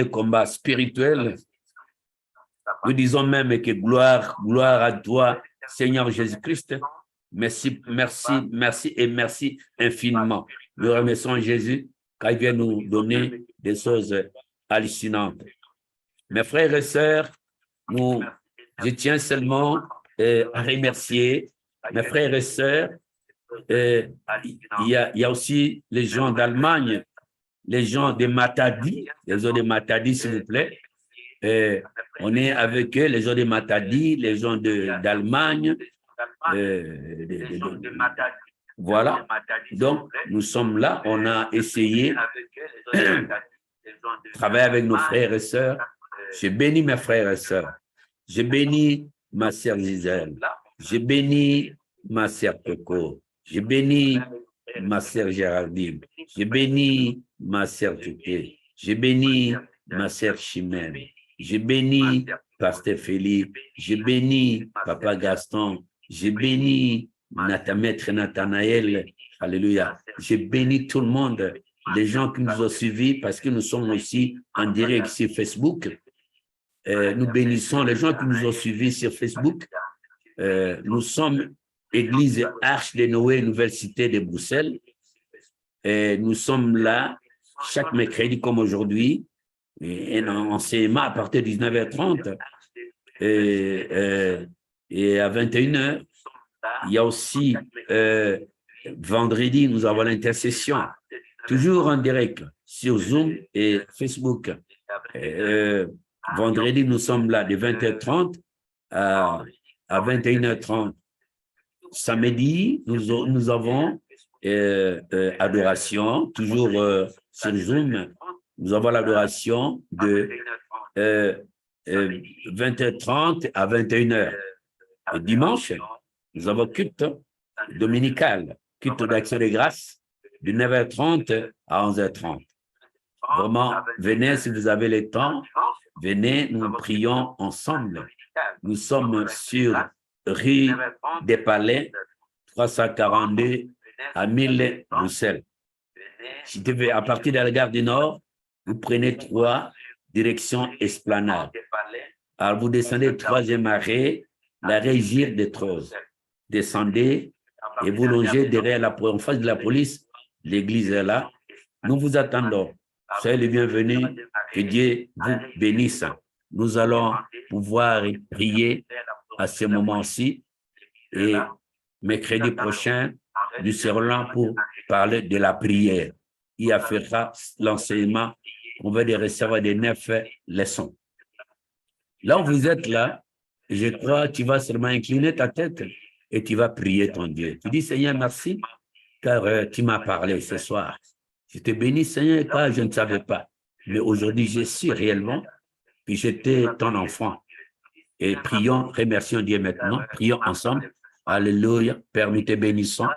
combat spirituel. Nous disons même que gloire à toi, Seigneur Jésus-Christ. Merci, merci, merci et merci infiniment. Nous remercions Jésus car il vient nous donner des choses hallucinantes. Mes frères et sœurs, je tiens seulement à remercier mes frères et sœurs. Il y a aussi les gens d'Allemagne, les gens de Matadi, les gens de Matadi, s'il vous plaît. On est avec eux, les gens de Matadi, les gens d'Allemagne. Voilà. Donc, nous sommes là. On a essayé de travailler avec nos frères et sœurs. Je bénis mes frères et sœurs. Je bénis ma sœur Gisèle. Je bénis ma sœur Coco. Je bénis ma sœur Géraldine. Je bénis ma sœur Touté. Je bénis ma sœur Chimène. Je bénis Pasteur Philippe. Je bénis Papa Gaston. Je bénis Maître Nathanaël. Alléluia. Je bénis tout le monde, les gens qui nous ont suivis parce que nous sommes aussi en direct sur Facebook. Nous bénissons les gens qui nous ont suivis sur Facebook. Nous sommes Église Arche de Noé, Nouvelle Cité de Bruxelles. Nous sommes là chaque mercredi comme aujourd'hui, un enseignement à partir de 19h30 et à 21h. Il y a aussi vendredi, nous avons l'intercession, toujours en direct sur Zoom et Facebook. Vendredi, nous sommes là de 20h30 à 21h30. Samedi, nous avons adoration, toujours sur Zoom. Nous avons l'adoration de 20h30 à 21h. Et dimanche, nous avons culte dominical, culte d'action de grâce, de 9h30 à 11h30. Vraiment, venez si vous avez le temps, venez, nous prions ensemble. Nous sommes sur rue des Palais, 342 à 1000 Bruxelles. Si tu veux, à partir de la gare du Nord, vous prenez 3 directions Esplanade. Alors, vous descendez le 3e arrêt, l'arrêt Gire de Troze. Descendez et vous longez derrière en face de la police. L'église est là. Nous vous attendons. Soyez les bienvenus. Que Dieu vous bénisse. Nous allons pouvoir prier à ce moment-ci. Et mercredi prochain, nous serons là pour parler de la prière. Il y a fera l'enseignement. On va recevoir des 9 leçons. Là où vous êtes là, je crois que tu vas seulement incliner ta tête et tu vas prier ton Dieu. Tu dis, Seigneur, merci, car tu m'as parlé ce soir. Je te bénis, Seigneur, car je ne savais pas. Mais aujourd'hui, je suis réellement que j'étais ton enfant. Et prions, remercions Dieu maintenant, prions ensemble. Alléluia, Père, nous te bénissons,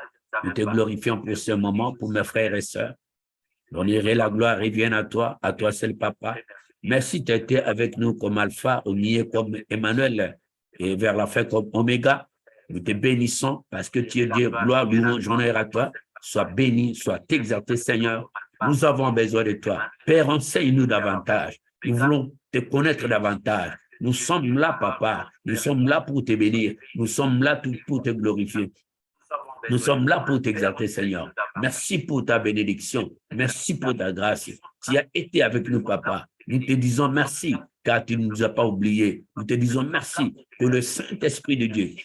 nous te glorifions pour ce moment, pour mes frères et sœurs. L'honneur et la gloire reviennent à toi seul, Papa. Merci tu as été avec nous comme Alpha, au milieu comme Emmanuel, et vers la fin comme Oméga. Nous te bénissons parce que tu es Dieu, gloire, louange, honneur à toi. Sois béni, sois exalté, Seigneur. Nous avons besoin de toi. Père, enseigne-nous davantage. Nous voulons te connaître davantage. Nous sommes là, Papa. Nous sommes là pour te bénir. Nous sommes là pour te glorifier. Nous sommes là pour t'exalter, Seigneur. Merci pour ta bénédiction. Merci pour ta grâce. Tu as été avec nous, Papa. Nous te disons merci, car tu ne nous as pas oubliés. Nous te disons merci que le Saint-Esprit de Dieu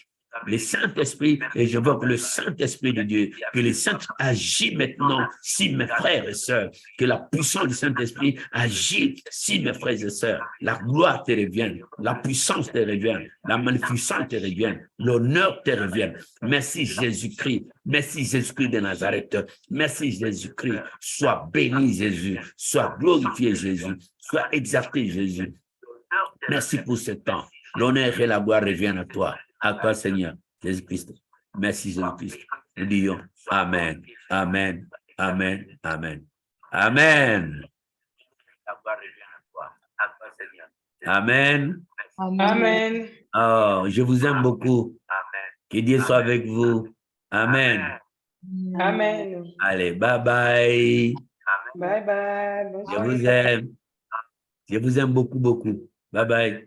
le Saint-Esprit, et je veux que le Saint-Esprit de Dieu, que le Saint-Esprit agit maintenant si mes frères et sœurs, que la puissance du Saint-Esprit agit si mes frères et sœurs, la gloire te revient, la puissance te revient, la magnificence te revient, l'honneur te revient. Merci Jésus-Christ, merci Jésus-Christ de Nazareth, merci Jésus-Christ, sois béni Jésus, sois glorifié Jésus, sois exalté Jésus. Merci pour ce temps. L'honneur et la gloire reviennent à toi Seigneur Jésus-Christ. Merci Jésus-Christ. Nous disons Amen, Amen, Amen, Amen, Amen. Amen. Amen. Oh, je vous aime beaucoup. Que Dieu soit avec vous. Amen. Amen. Allez, bye bye. Bye bye. Je vous aime. Je vous aime beaucoup, beaucoup. Bye bye.